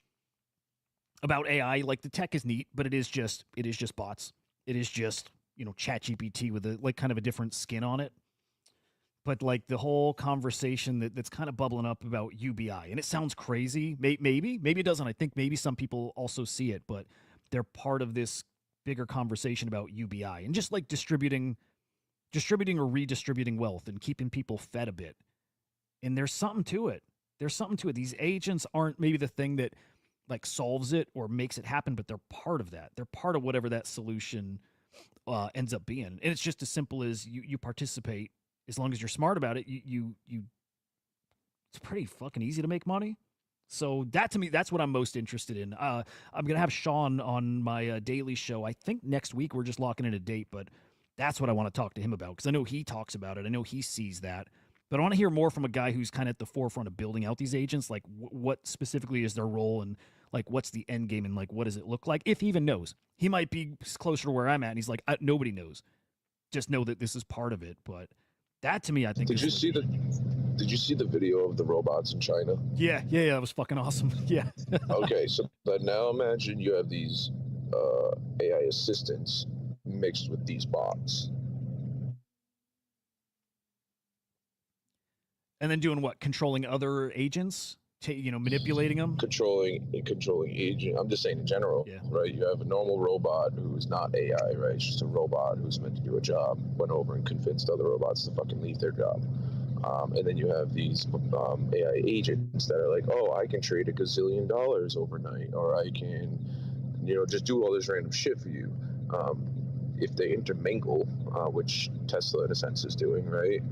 about AI, like the tech is neat, but it is just bots. It is just ChatGPT with a like kind of a different skin on it. But like the whole conversation that's kind of bubbling up about UBI, and it sounds crazy. Maybe it doesn't. I think maybe some people also see it, but they're part of this bigger conversation about UBI and just like distributing or redistributing wealth and keeping people fed a bit. And there's something to it. These agents aren't maybe the thing that like solves it or makes it happen, but they're part of that. They're part of whatever that solution ends up being. And it's just as simple as you participate. As long as you're smart about it, it's pretty fucking easy to make money. So that to me, that's what I'm most interested in. I'm gonna have Sean on my daily show. I think next week we're just locking in a date, but that's what I want to talk to him about because I know he talks about it. I know he sees that, but I want to hear more from a guy who's kind of at the forefront of building out these agents. Like, what specifically is their role, and like, what's the end game, and like, what does it look like? If he even knows, he might be closer to where I'm at, and he's like, nobody knows. Just know that this is part of it, but. That to me, I think. Did you see the video of the robots in China? Yeah, that was fucking awesome. Yeah. Okay, so but now imagine you have these AI assistants mixed with these bots. And then doing what? Controlling other agents? Manipulating them? Controlling agent. I'm just saying in general, yeah. Right? You have a normal robot who's not AI, right? It's just a robot who's meant to do a job, went over and convinced other robots to fucking leave their job. And then you have these AI agents that are like, oh, I can trade $1 gazillion overnight, or I can, just do all this random shit for you. If they intermingle, which Tesla in a sense is doing, right?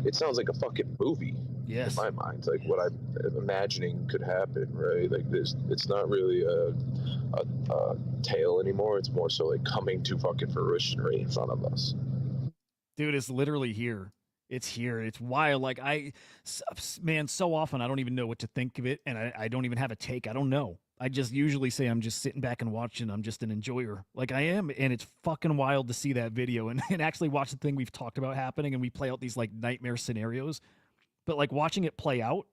It sounds like a fucking movie. Yes. In my mind, like what I'm imagining could happen, right? Like it's not really a tale anymore. It's more so like coming to fucking fruition right in front of us. Dude, it's literally here. It's here. It's wild. Like man, so often I don't even know what to think of it, and I don't even have a take. I don't know. I just usually say I'm just sitting back and watching. I'm just an enjoyer, like I am, and it's fucking wild to see that video and actually watch the thing we've talked about happening, and we play out these like nightmare scenarios. But like watching it play out,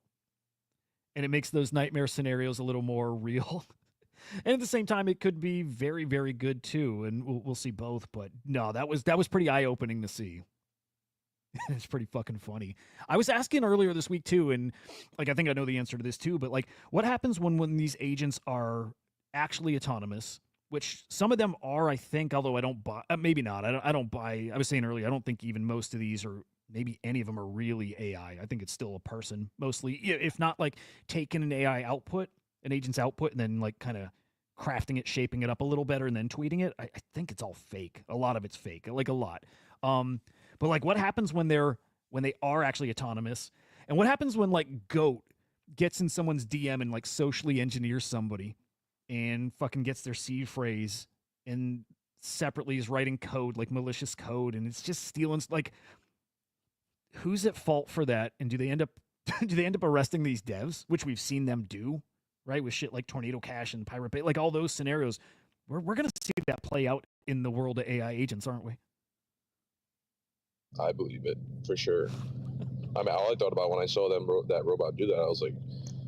and it makes those nightmare scenarios a little more real. And at the same time, it could be very, very good too. And we'll see both. But no, that was pretty eye opening to see. It's pretty fucking funny. I was asking earlier this week too, and like I think I know the answer to this too. But like, what happens when these agents are actually autonomous? Which some of them are, I think. Although I don't buy, maybe not. I don't buy. I was saying earlier, I don't think even most of these are. Maybe any of them are really AI. I think it's still a person mostly, if not like taking an AI output, an agent's output, and then like kind of crafting it, shaping it up a little better, and then tweeting it. I think it's all fake. A lot of it's fake, like a lot. But like, what happens when they are actually autonomous, and what happens when like Goat gets in someone's DM and like socially engineers somebody, and fucking gets their seed phrase, and separately is writing code like malicious code, and it's just stealing like. Who's at fault for that? And do they end up arresting these devs, which we've seen them do, right? With shit like Tornado Cash and Pirate Bay, like all those scenarios. We're gonna see that play out in the world of AI agents, aren't we? I believe it for sure. I mean, all I thought about when I saw that robot do that, I was like,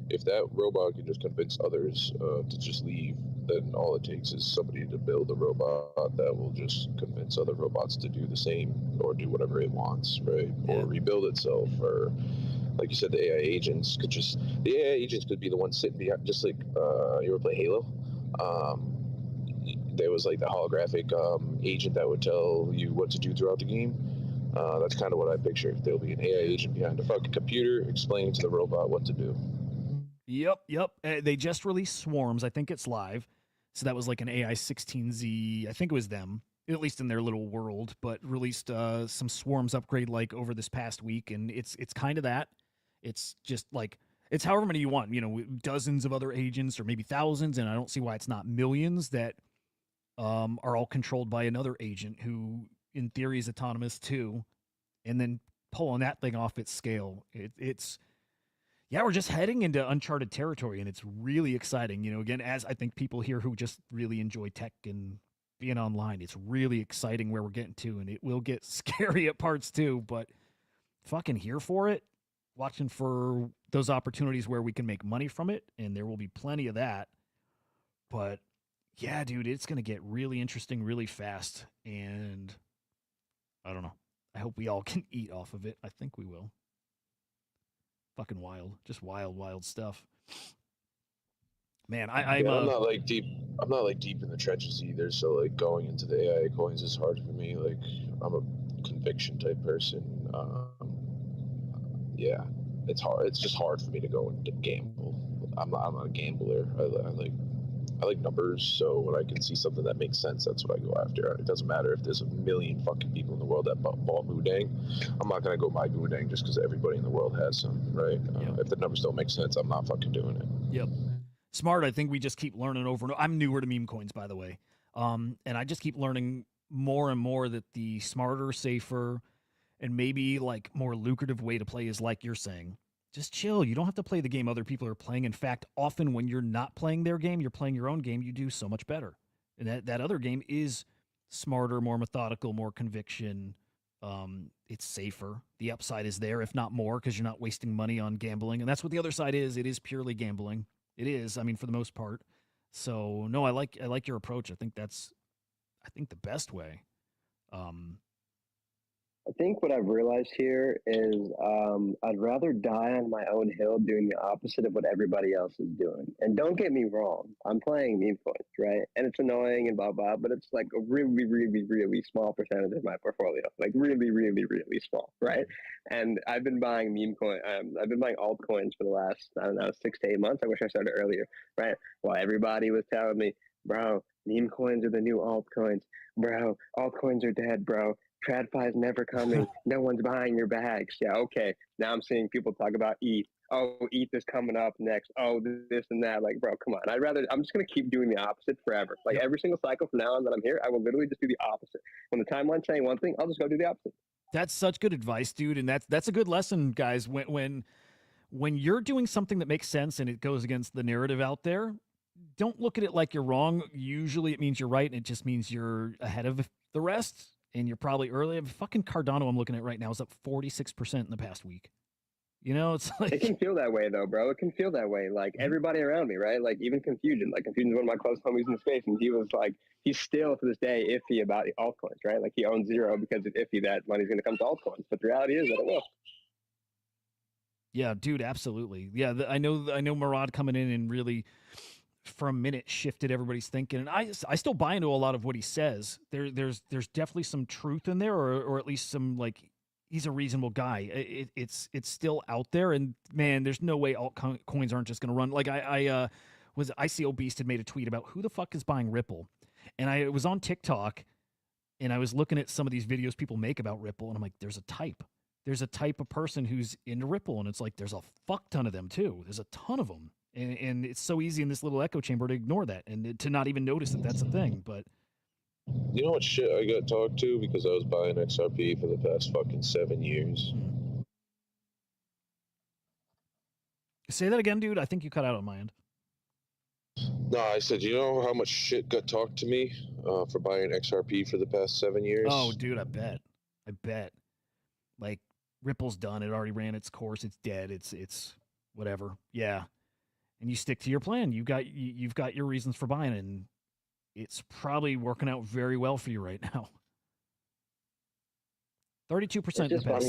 if that robot can just convince others to just leave, then all it takes is somebody to build a robot that will just convince other robots to do the same or do whatever it wants, right? Yeah. Or rebuild itself, or like you said, the AI agents could be the ones sitting behind, just like you ever play Halo? There was like the holographic agent that would tell you what to do throughout the game. That's kind of what I picture. There'll be an AI agent behind a fucking computer explaining to the robot what to do. Yep. They just released Swarms. I think it's live. So that was like an AI 16Z. I think it was them, at least in their little world, but released some Swarms upgrade like over this past week. And it's kind of that. It's just like, it's however many you want, dozens of other agents or maybe thousands. And I don't see why it's not millions that are all controlled by another agent who in theory is autonomous too. And then pulling that thing off its scale. Yeah, we're just heading into uncharted territory, and it's really exciting. Again, as I think people here who just really enjoy tech and being online, it's really exciting where we're getting to, and it will get scary at parts too, but fucking here for it, watching for those opportunities where we can make money from it, and there will be plenty of that. But Yeah, dude, it's going to get really interesting really fast. And I don't know. I hope we all can eat off of it. I think we will. Fucking wild. Just wild, wild stuff. Man, I'm I'm not like deep. I'm not like deep in the trenches either. So like going into the AI coins is hard for me. Like I'm a conviction type person. Yeah, it's hard. It's just hard for me to go and gamble. I'm not a gambler. I like numbers. So when I can see something that makes sense, that's what I go after. It doesn't matter if there's a million fucking people in the world that bought Hudai. I'm not gonna go buy Hudai just because everybody in the world has some, right? If the numbers don't make sense, I'm not fucking doing it. Yep. Smart. I think we just keep learning over and over. I'm newer to meme coins, by the way. And I just keep learning more and more that the smarter, safer, and maybe like more lucrative way to play is like you're saying. Just chill. You don't have to play the game other people are playing. In fact, often when you're not playing their game, you're playing your own game, you do so much better. And that other game is smarter, more methodical, more conviction. It's safer. The upside is there, if not more, because you're not wasting money on gambling. And that's what the other side is. It is purely gambling. It is, I mean, for the most part. So no, I like your approach. I think the best way. I think what I've realized here is I'd rather die on my own hill doing the opposite of what everybody else is doing. And don't get me wrong, I'm playing meme coins, right? And it's annoying and blah, blah, but it's like a really, really, really small percentage of my portfolio. Like really, really, really small, right? And I've been buying I've been buying altcoins for the last, I don't know, 6 to 8 months. I wish I started earlier, right? Well, everybody was telling me, bro, meme coins are the new altcoins. Bro, altcoins are dead, bro. TradFi is never coming. No one's buying your bags. Yeah, okay. Now I'm seeing people talk about ETH. Oh, ETH is coming up next. Oh, this and that. Like, bro, come on. I'm just going to keep doing the opposite forever. Like every single cycle from now on that I'm here, I will literally just do the opposite. When the timeline's saying one thing, I'll just go do the opposite. That's such good advice, dude. And that's a good lesson, guys. When you're doing something that makes sense and it goes against the narrative out there, don't look at it like you're wrong. Usually it means you're right, and it just means you're ahead of the rest. And you're probably early. Fucking Cardano I'm looking at right now is up 46% in the past week. You know, it's like... It can feel that way, though, bro. It can feel that way. Like, everybody around me, right? Like, even Confusion. Like, Confusion's one of my close homies in the space, and he was like, he's still, to this day, iffy about altcoins, right? Like, he owns zero because it's iffy that money's going to come to altcoins. But the reality is that it will. Yeah, dude, absolutely. Yeah, I know Murad coming in and really... for a minute shifted everybody's thinking, and I still buy into a lot of what he says. There's definitely some truth in there, or at least some, like, he's a reasonable guy. It's still out there, and man, there's no way altcoins aren't just gonna run. Like I ICO Beast had made a tweet about who the fuck is buying Ripple, and I was on TikTok, and I was looking at some of these videos people make about Ripple, and I'm like, there's a type of person who's into Ripple, and it's like there's a fuck ton of them too. There's a ton of them. And it's so easy in this little echo chamber to ignore that and to not even notice that that's a thing. But you know what shit I got talked to because I was buying XRP for the past fucking 7 years. Say that again, dude. I think you cut out on my end. No, I said, you know how much shit got talked to me for buying XRP for the past 7 years? Oh, dude, I bet. Like, Ripple's done. It already ran its course. It's dead. It's whatever. Yeah. And you stick to your plan. You've got your reasons for buying it, and it's probably working out very well for you right now. 32% in the past.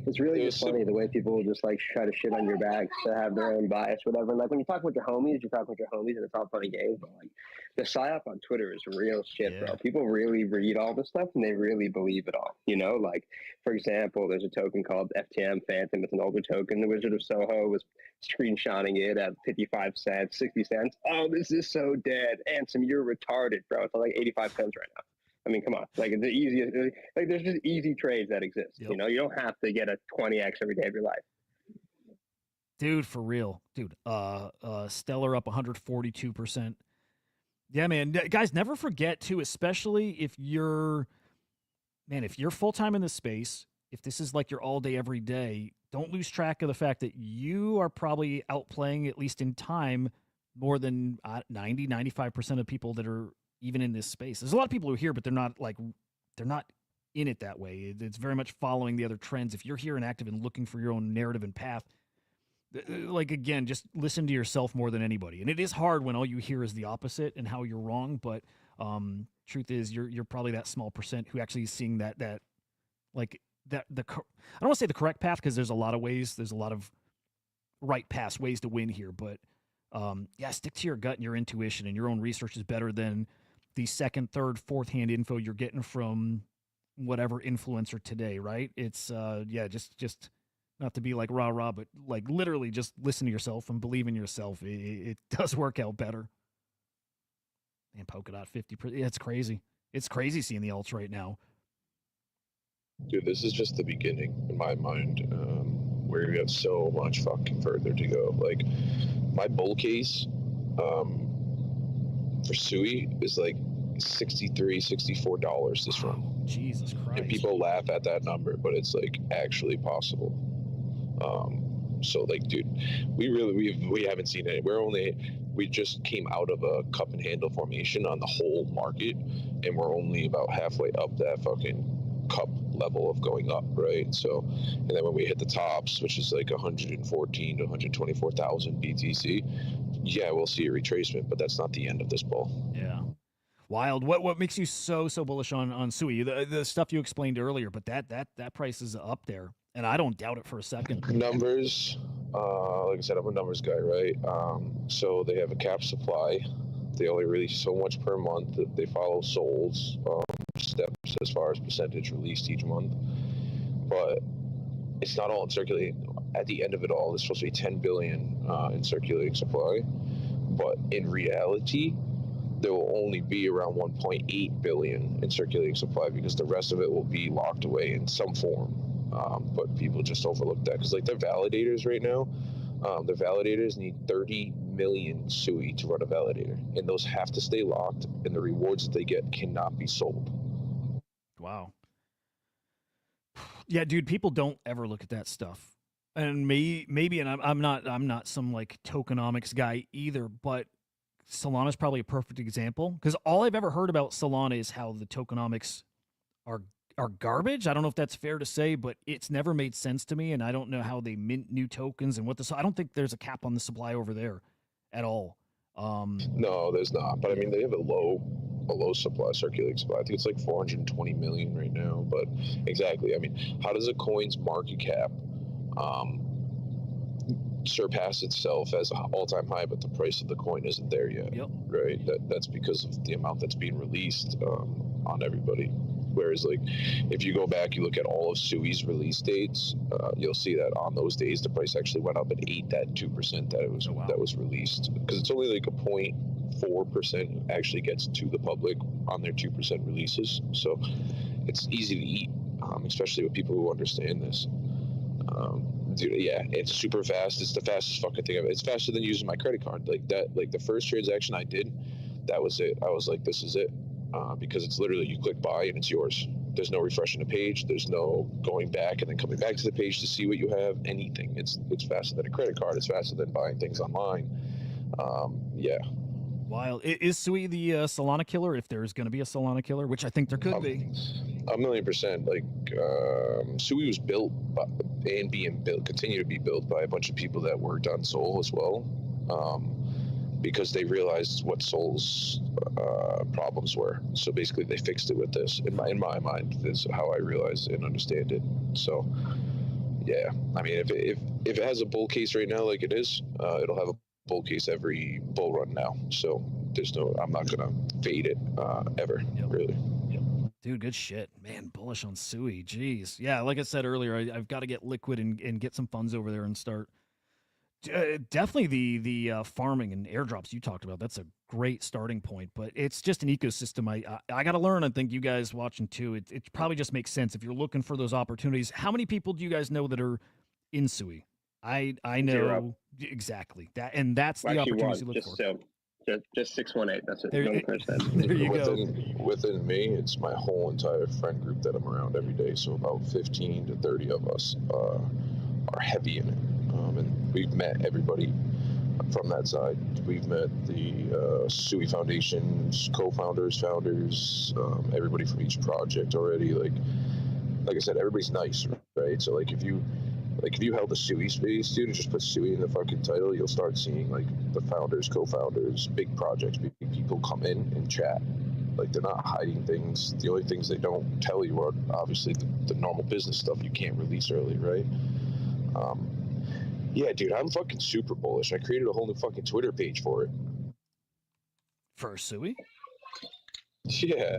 It's really just funny the way people just like try to shit on your bags to have their own bias, whatever. Like when you talk with your homies, and it's all funny games. But like the psyop on Twitter is real shit, bro. People really read all this stuff and they really believe it all. You know, like for example, there's a token called FTM Phantom. It's an older token. The Wizard of Soho was screenshotting it at 55 cents, 60 cents. Oh, this is so dead. Ansem, you're retarded, bro. It's like 85 cents right now. I mean, come on. Like, the easiest, like, there's just easy trades that exist. Yep. You know, you don't have to get a 20x every day of your life. Dude, for real. Dude, Stellar up 142%. Yeah, man. Guys, never forget, too, especially if you're full-time in this space, if this is like your all day, every day, don't lose track of the fact that you are probably outplaying, at least in time, more than 90-95% of people that are even in this space. There's a lot of people who are here, but they're not in it that way. It's very much following the other trends. If you're here and active and looking for your own narrative and path, Like, again, just listen to yourself more than anybody. And it is hard when all you hear is the opposite and how you're wrong. But truth is, you're probably that small percent who actually is seeing that like that I don't want to say the correct path, because there's a lot of ways, there's a lot of right paths, ways to win here. But yeah, stick to your gut and your intuition, and your own research is better than the second, third, fourth hand info you're getting from whatever influencer today, right? It's yeah, just not to be like rah rah, but like literally just listen to yourself and believe in yourself. It does work out better. And Polkadot 50%. Yeah, it's crazy. It's crazy seeing the alts right now. Dude, this is just the beginning in my mind. Where we have so much fucking further to go. Like, my bull case for Sui is like $63, $64 this run. Jesus Christ. And people laugh at that number, but it's like actually possible. So like, dude, we haven't seen it. We just came out of a cup and handle formation on the whole market, and we're only about halfway up that fucking cup level of going up, right? So, and then when we hit the tops, which is like 114 to 124,000 BTC, yeah, we'll see a retracement, but that's not the end of this bull. Yeah. Wild. What makes you so bullish on Sui? The stuff you explained earlier, but that price is up there, and I don't doubt it for a second. Numbers, like I said, I'm a numbers guy, right? So they have a cap supply. They only release so much per month. They follow Sol's steps as far as percentage released each month, but it's not all in circulating. At the end of it all, there's supposed to be 10 billion in circulating supply, but in reality, there will only be around 1.8 billion in circulating supply, because the rest of it will be locked away in some form. But people just overlook that, because like their validators right now, their validators need 30 million Sui to run a validator, and those have to stay locked, and the rewards that they get cannot be sold. Wow. Yeah, dude, people don't ever look at that stuff. And maybe, and I'm not some like tokenomics guy either, but Solana's probably a perfect example, because all I've ever heard about Solana is how the tokenomics are garbage. I don't know if that's fair to say, but it's never made sense to me, and I don't know how they mint new tokens and what I don't think there's a cap on the supply over there at all. No, there's not. But I mean, they have a low supply, circulating supply. I think it's like 420 million right now. But exactly, I mean, how does a coin's market cap surpass itself as an all-time high, but the price of the coin isn't there yet? Yep. Right. That's because of the amount that's being released on everybody. Whereas, like, if you go back, you look at all of Sui's release dates, you'll see that on those days the price actually went up and ate that 2% that it was that was released, because it's only like a 0.4% actually gets to the public on their 2% releases. So it's easy to eat, especially with people who understand this. Dude, yeah, it's super fast. It's the fastest fucking thing ever. It's faster than using my credit card. Like that, like the first transaction I did, that was it. I was like, this is it. Because it's literally, you click buy and it's yours. There's no refreshing the page. There's no going back and then coming back to the page to see what you have. Anything. It's faster than a credit card. It's faster than buying things online. Yeah. Wild. Is Sui the Solana killer, if there's going to be a Solana killer, which I think there could be? 1,000,000%. Like, Sui was built and being built, continue to be built by a bunch of people that worked on Sol as well. Because they realized what Sol's problems were. So basically they fixed it with this. In my mind, is how I realize and understand it. So yeah, I mean, if it has a bull case right now like it is, it'll have a bull case every bull run now. So I'm not gonna fade it ever. Yep. Really. Yep. Dude, good shit, man. Bullish on Sui. Jeez, yeah. Like I said earlier, I've got to get liquid and get some funds over there and start. Definitely the farming and airdrops you talked about. That's a great starting point, but it's just an ecosystem. I got to learn. I think you guys watching too. It probably just makes sense if you're looking for those opportunities. How many people do you guys know that are in Sui? I know 0. Exactly that, and that's the opportunity you look for. Just 618. That's it. There you go. Within me, it's my whole entire friend group that I'm around every day. So about 15 to 30 of us are heavy in it. And we've met everybody from that side. We've met the Sui Foundation's co-founders, founders, everybody from each project already. Like I said, everybody's nice, right? So like if you Like if you held the Sui space, dude, and just put Sui in the fucking title, you'll start seeing like the founders, co-founders, big projects, big people come in and chat. Like they're not hiding things. The only things they don't tell you are obviously the normal business stuff you can't release early, right? Yeah, dude, I'm fucking super bullish. I created a whole new fucking Twitter page for it. For Sui? Yeah.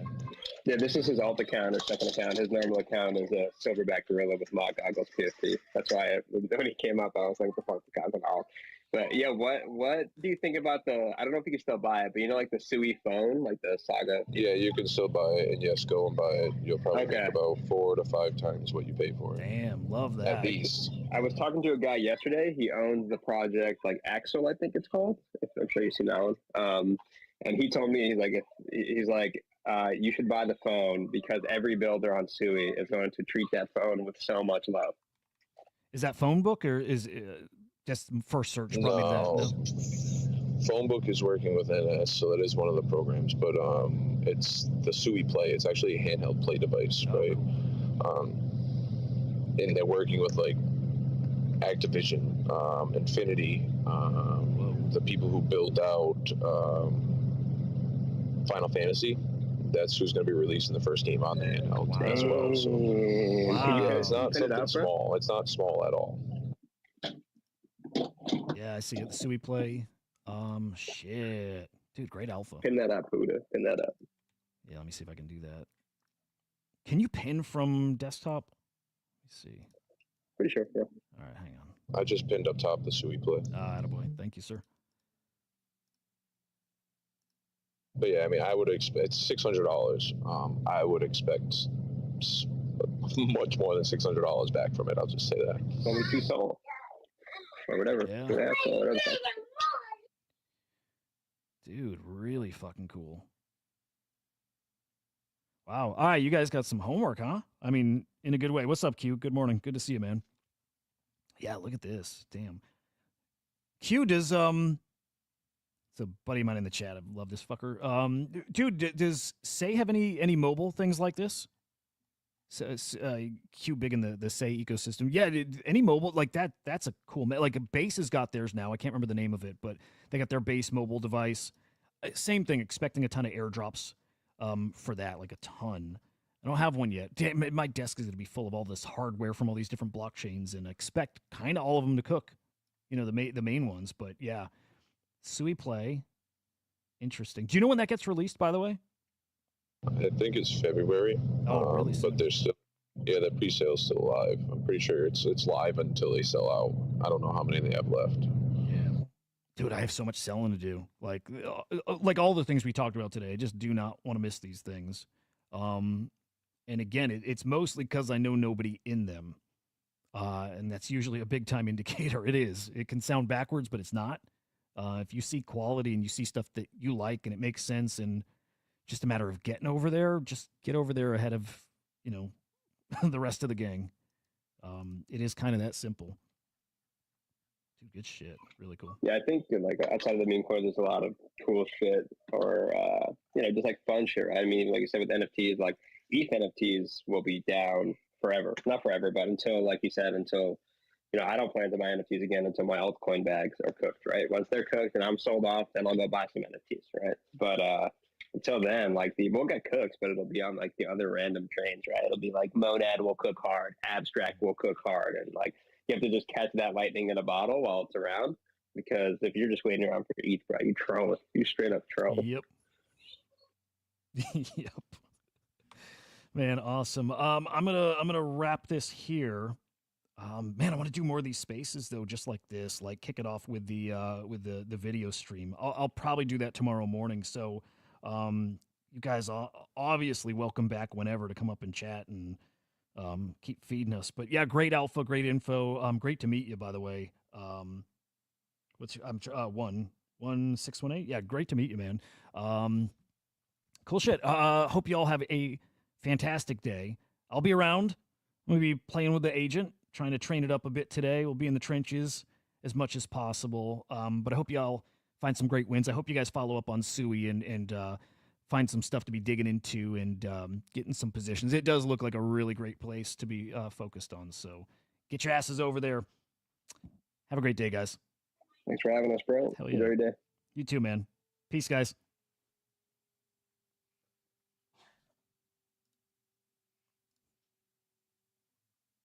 Yeah, this is his alt account or second account. His normal account is a silverback gorilla with mock goggles PFP. That's why when he came up, I was like, "The fuck, the guy's an alt." But yeah, what do you think about the? I don't know if you can still buy it, but you know, like the Sui phone, like the Saga. Yeah, you can still buy it, and yes, go and buy it. You'll probably Okay. make about 4 to 5 times what you pay for it. Damn, love that. At least. I was talking to a guy yesterday. He owns the project, like Axel, I think it's called. I'm sure you've seen that one. And he told me he's like, you should buy the phone because every builder on Sui is going to treat that phone with so much love. Is that phone book or is just first search? Probably No. Phone book is working with NS, so that is one of the programs. But it's the Sui Play. It's actually a handheld play device, right? And they're working with like Activision, Infinity, the people who build out Final Fantasy. That's who's going to be releasing the first game on the handheld as well. So yeah, it's not something small. It's not small at all. Yeah, I see it. The Sui Play. Shit. Dude, great alpha. Pin that up, Buddha. Pin that up. Yeah, let me see if I can do that. Can you pin from desktop? Let me see. Pretty sure, yeah. All right, hang on. I just pinned up top the Sui Play. Attaboy. Thank you, sir. But yeah, I mean, I would expect it's $600. I would expect much more than $600 back from it. I'll just say that. Only 2 sold. Or whatever. Yeah. Yeah, so whatever. Dude, really fucking cool. Wow. All right, you guys got some homework, huh? I mean, in a good way. What's up, Q? Good morning. Good to see you, man. Yeah, look at this. Damn. Q does it's a buddy of mine in the chat. I love this fucker. Dude, does Say have any mobile things like this? So, Q big in the Say ecosystem. Yeah, any mobile like that? That's a cool. Like Base has got theirs now. I can't remember the name of it, but they got their Base mobile device. Same thing. Expecting a ton of airdrops for that, like a ton. I don't have one yet. Damn, my desk is going to be full of all this hardware from all these different blockchains, and I expect kind of all of them to cook. You know, the main ones. But yeah, Sui Play. Interesting. Do you know when that gets released, by the way? I think it's February. Oh, really? But there's still, yeah, the pre-sale is still live. I'm pretty sure it's live until they sell out. I don't know how many they have left. Yeah, dude, I have so much selling to do. Like all the things we talked about today. I just do not want to miss these things. And again, it's mostly because I know nobody in them, and that's usually a big time indicator. It is. It can sound backwards, but it's not. If you see quality and you see stuff that you like and it makes sense and just a matter of getting over there, just get over there ahead of, you know, the rest of the gang. It is kind of that simple. Dude, good shit. Really cool. Yeah, I think like outside of the meme coins, there's a lot of cool shit or, you know, just like fun shit, right? I mean, like you said with NFTs, like ETH NFTs will be down forever. Not forever, but until, like you said, until, you know, I don't plan to buy NFTs again until my altcoin bags are cooked, right? Once they're cooked and I'm sold off, then I'll go buy some NFTs, right? But until then, like we'll get cooked, but it'll be on like the other random trains, right? It'll be like Monad will cook hard, Abstract will cook hard, and like you have to just catch that lightning in a bottle while it's around. Because if you're just waiting around for ETH, bro, you troll it. You straight up troll. Yep. Yep. Man, awesome. I'm gonna wrap this here. Man, I want to do more of these spaces though, just like this, like kick it off with the video stream. I'll probably do that tomorrow morning. So, you guys are obviously welcome back whenever to come up and chat and keep feeding us. But yeah, great alpha, great info. Great to meet you, by the way. What's your, I'm 11618. Yeah, great to meet you, man. Cool shit. Hope you all have a fantastic day. I'll be around. I'm gonna be playing with the agent, trying to train it up a bit today. We'll be in the trenches as much as possible. But I hope y'all find some great wins. I hope you guys follow up on Sui and find some stuff to be digging into and getting some positions. It does look like a really great place to be focused on. So Get your asses over there. Have a great day, guys. Thanks for having us, bro. Hell yeah. Enjoy your day. You too, man. Peace, guys.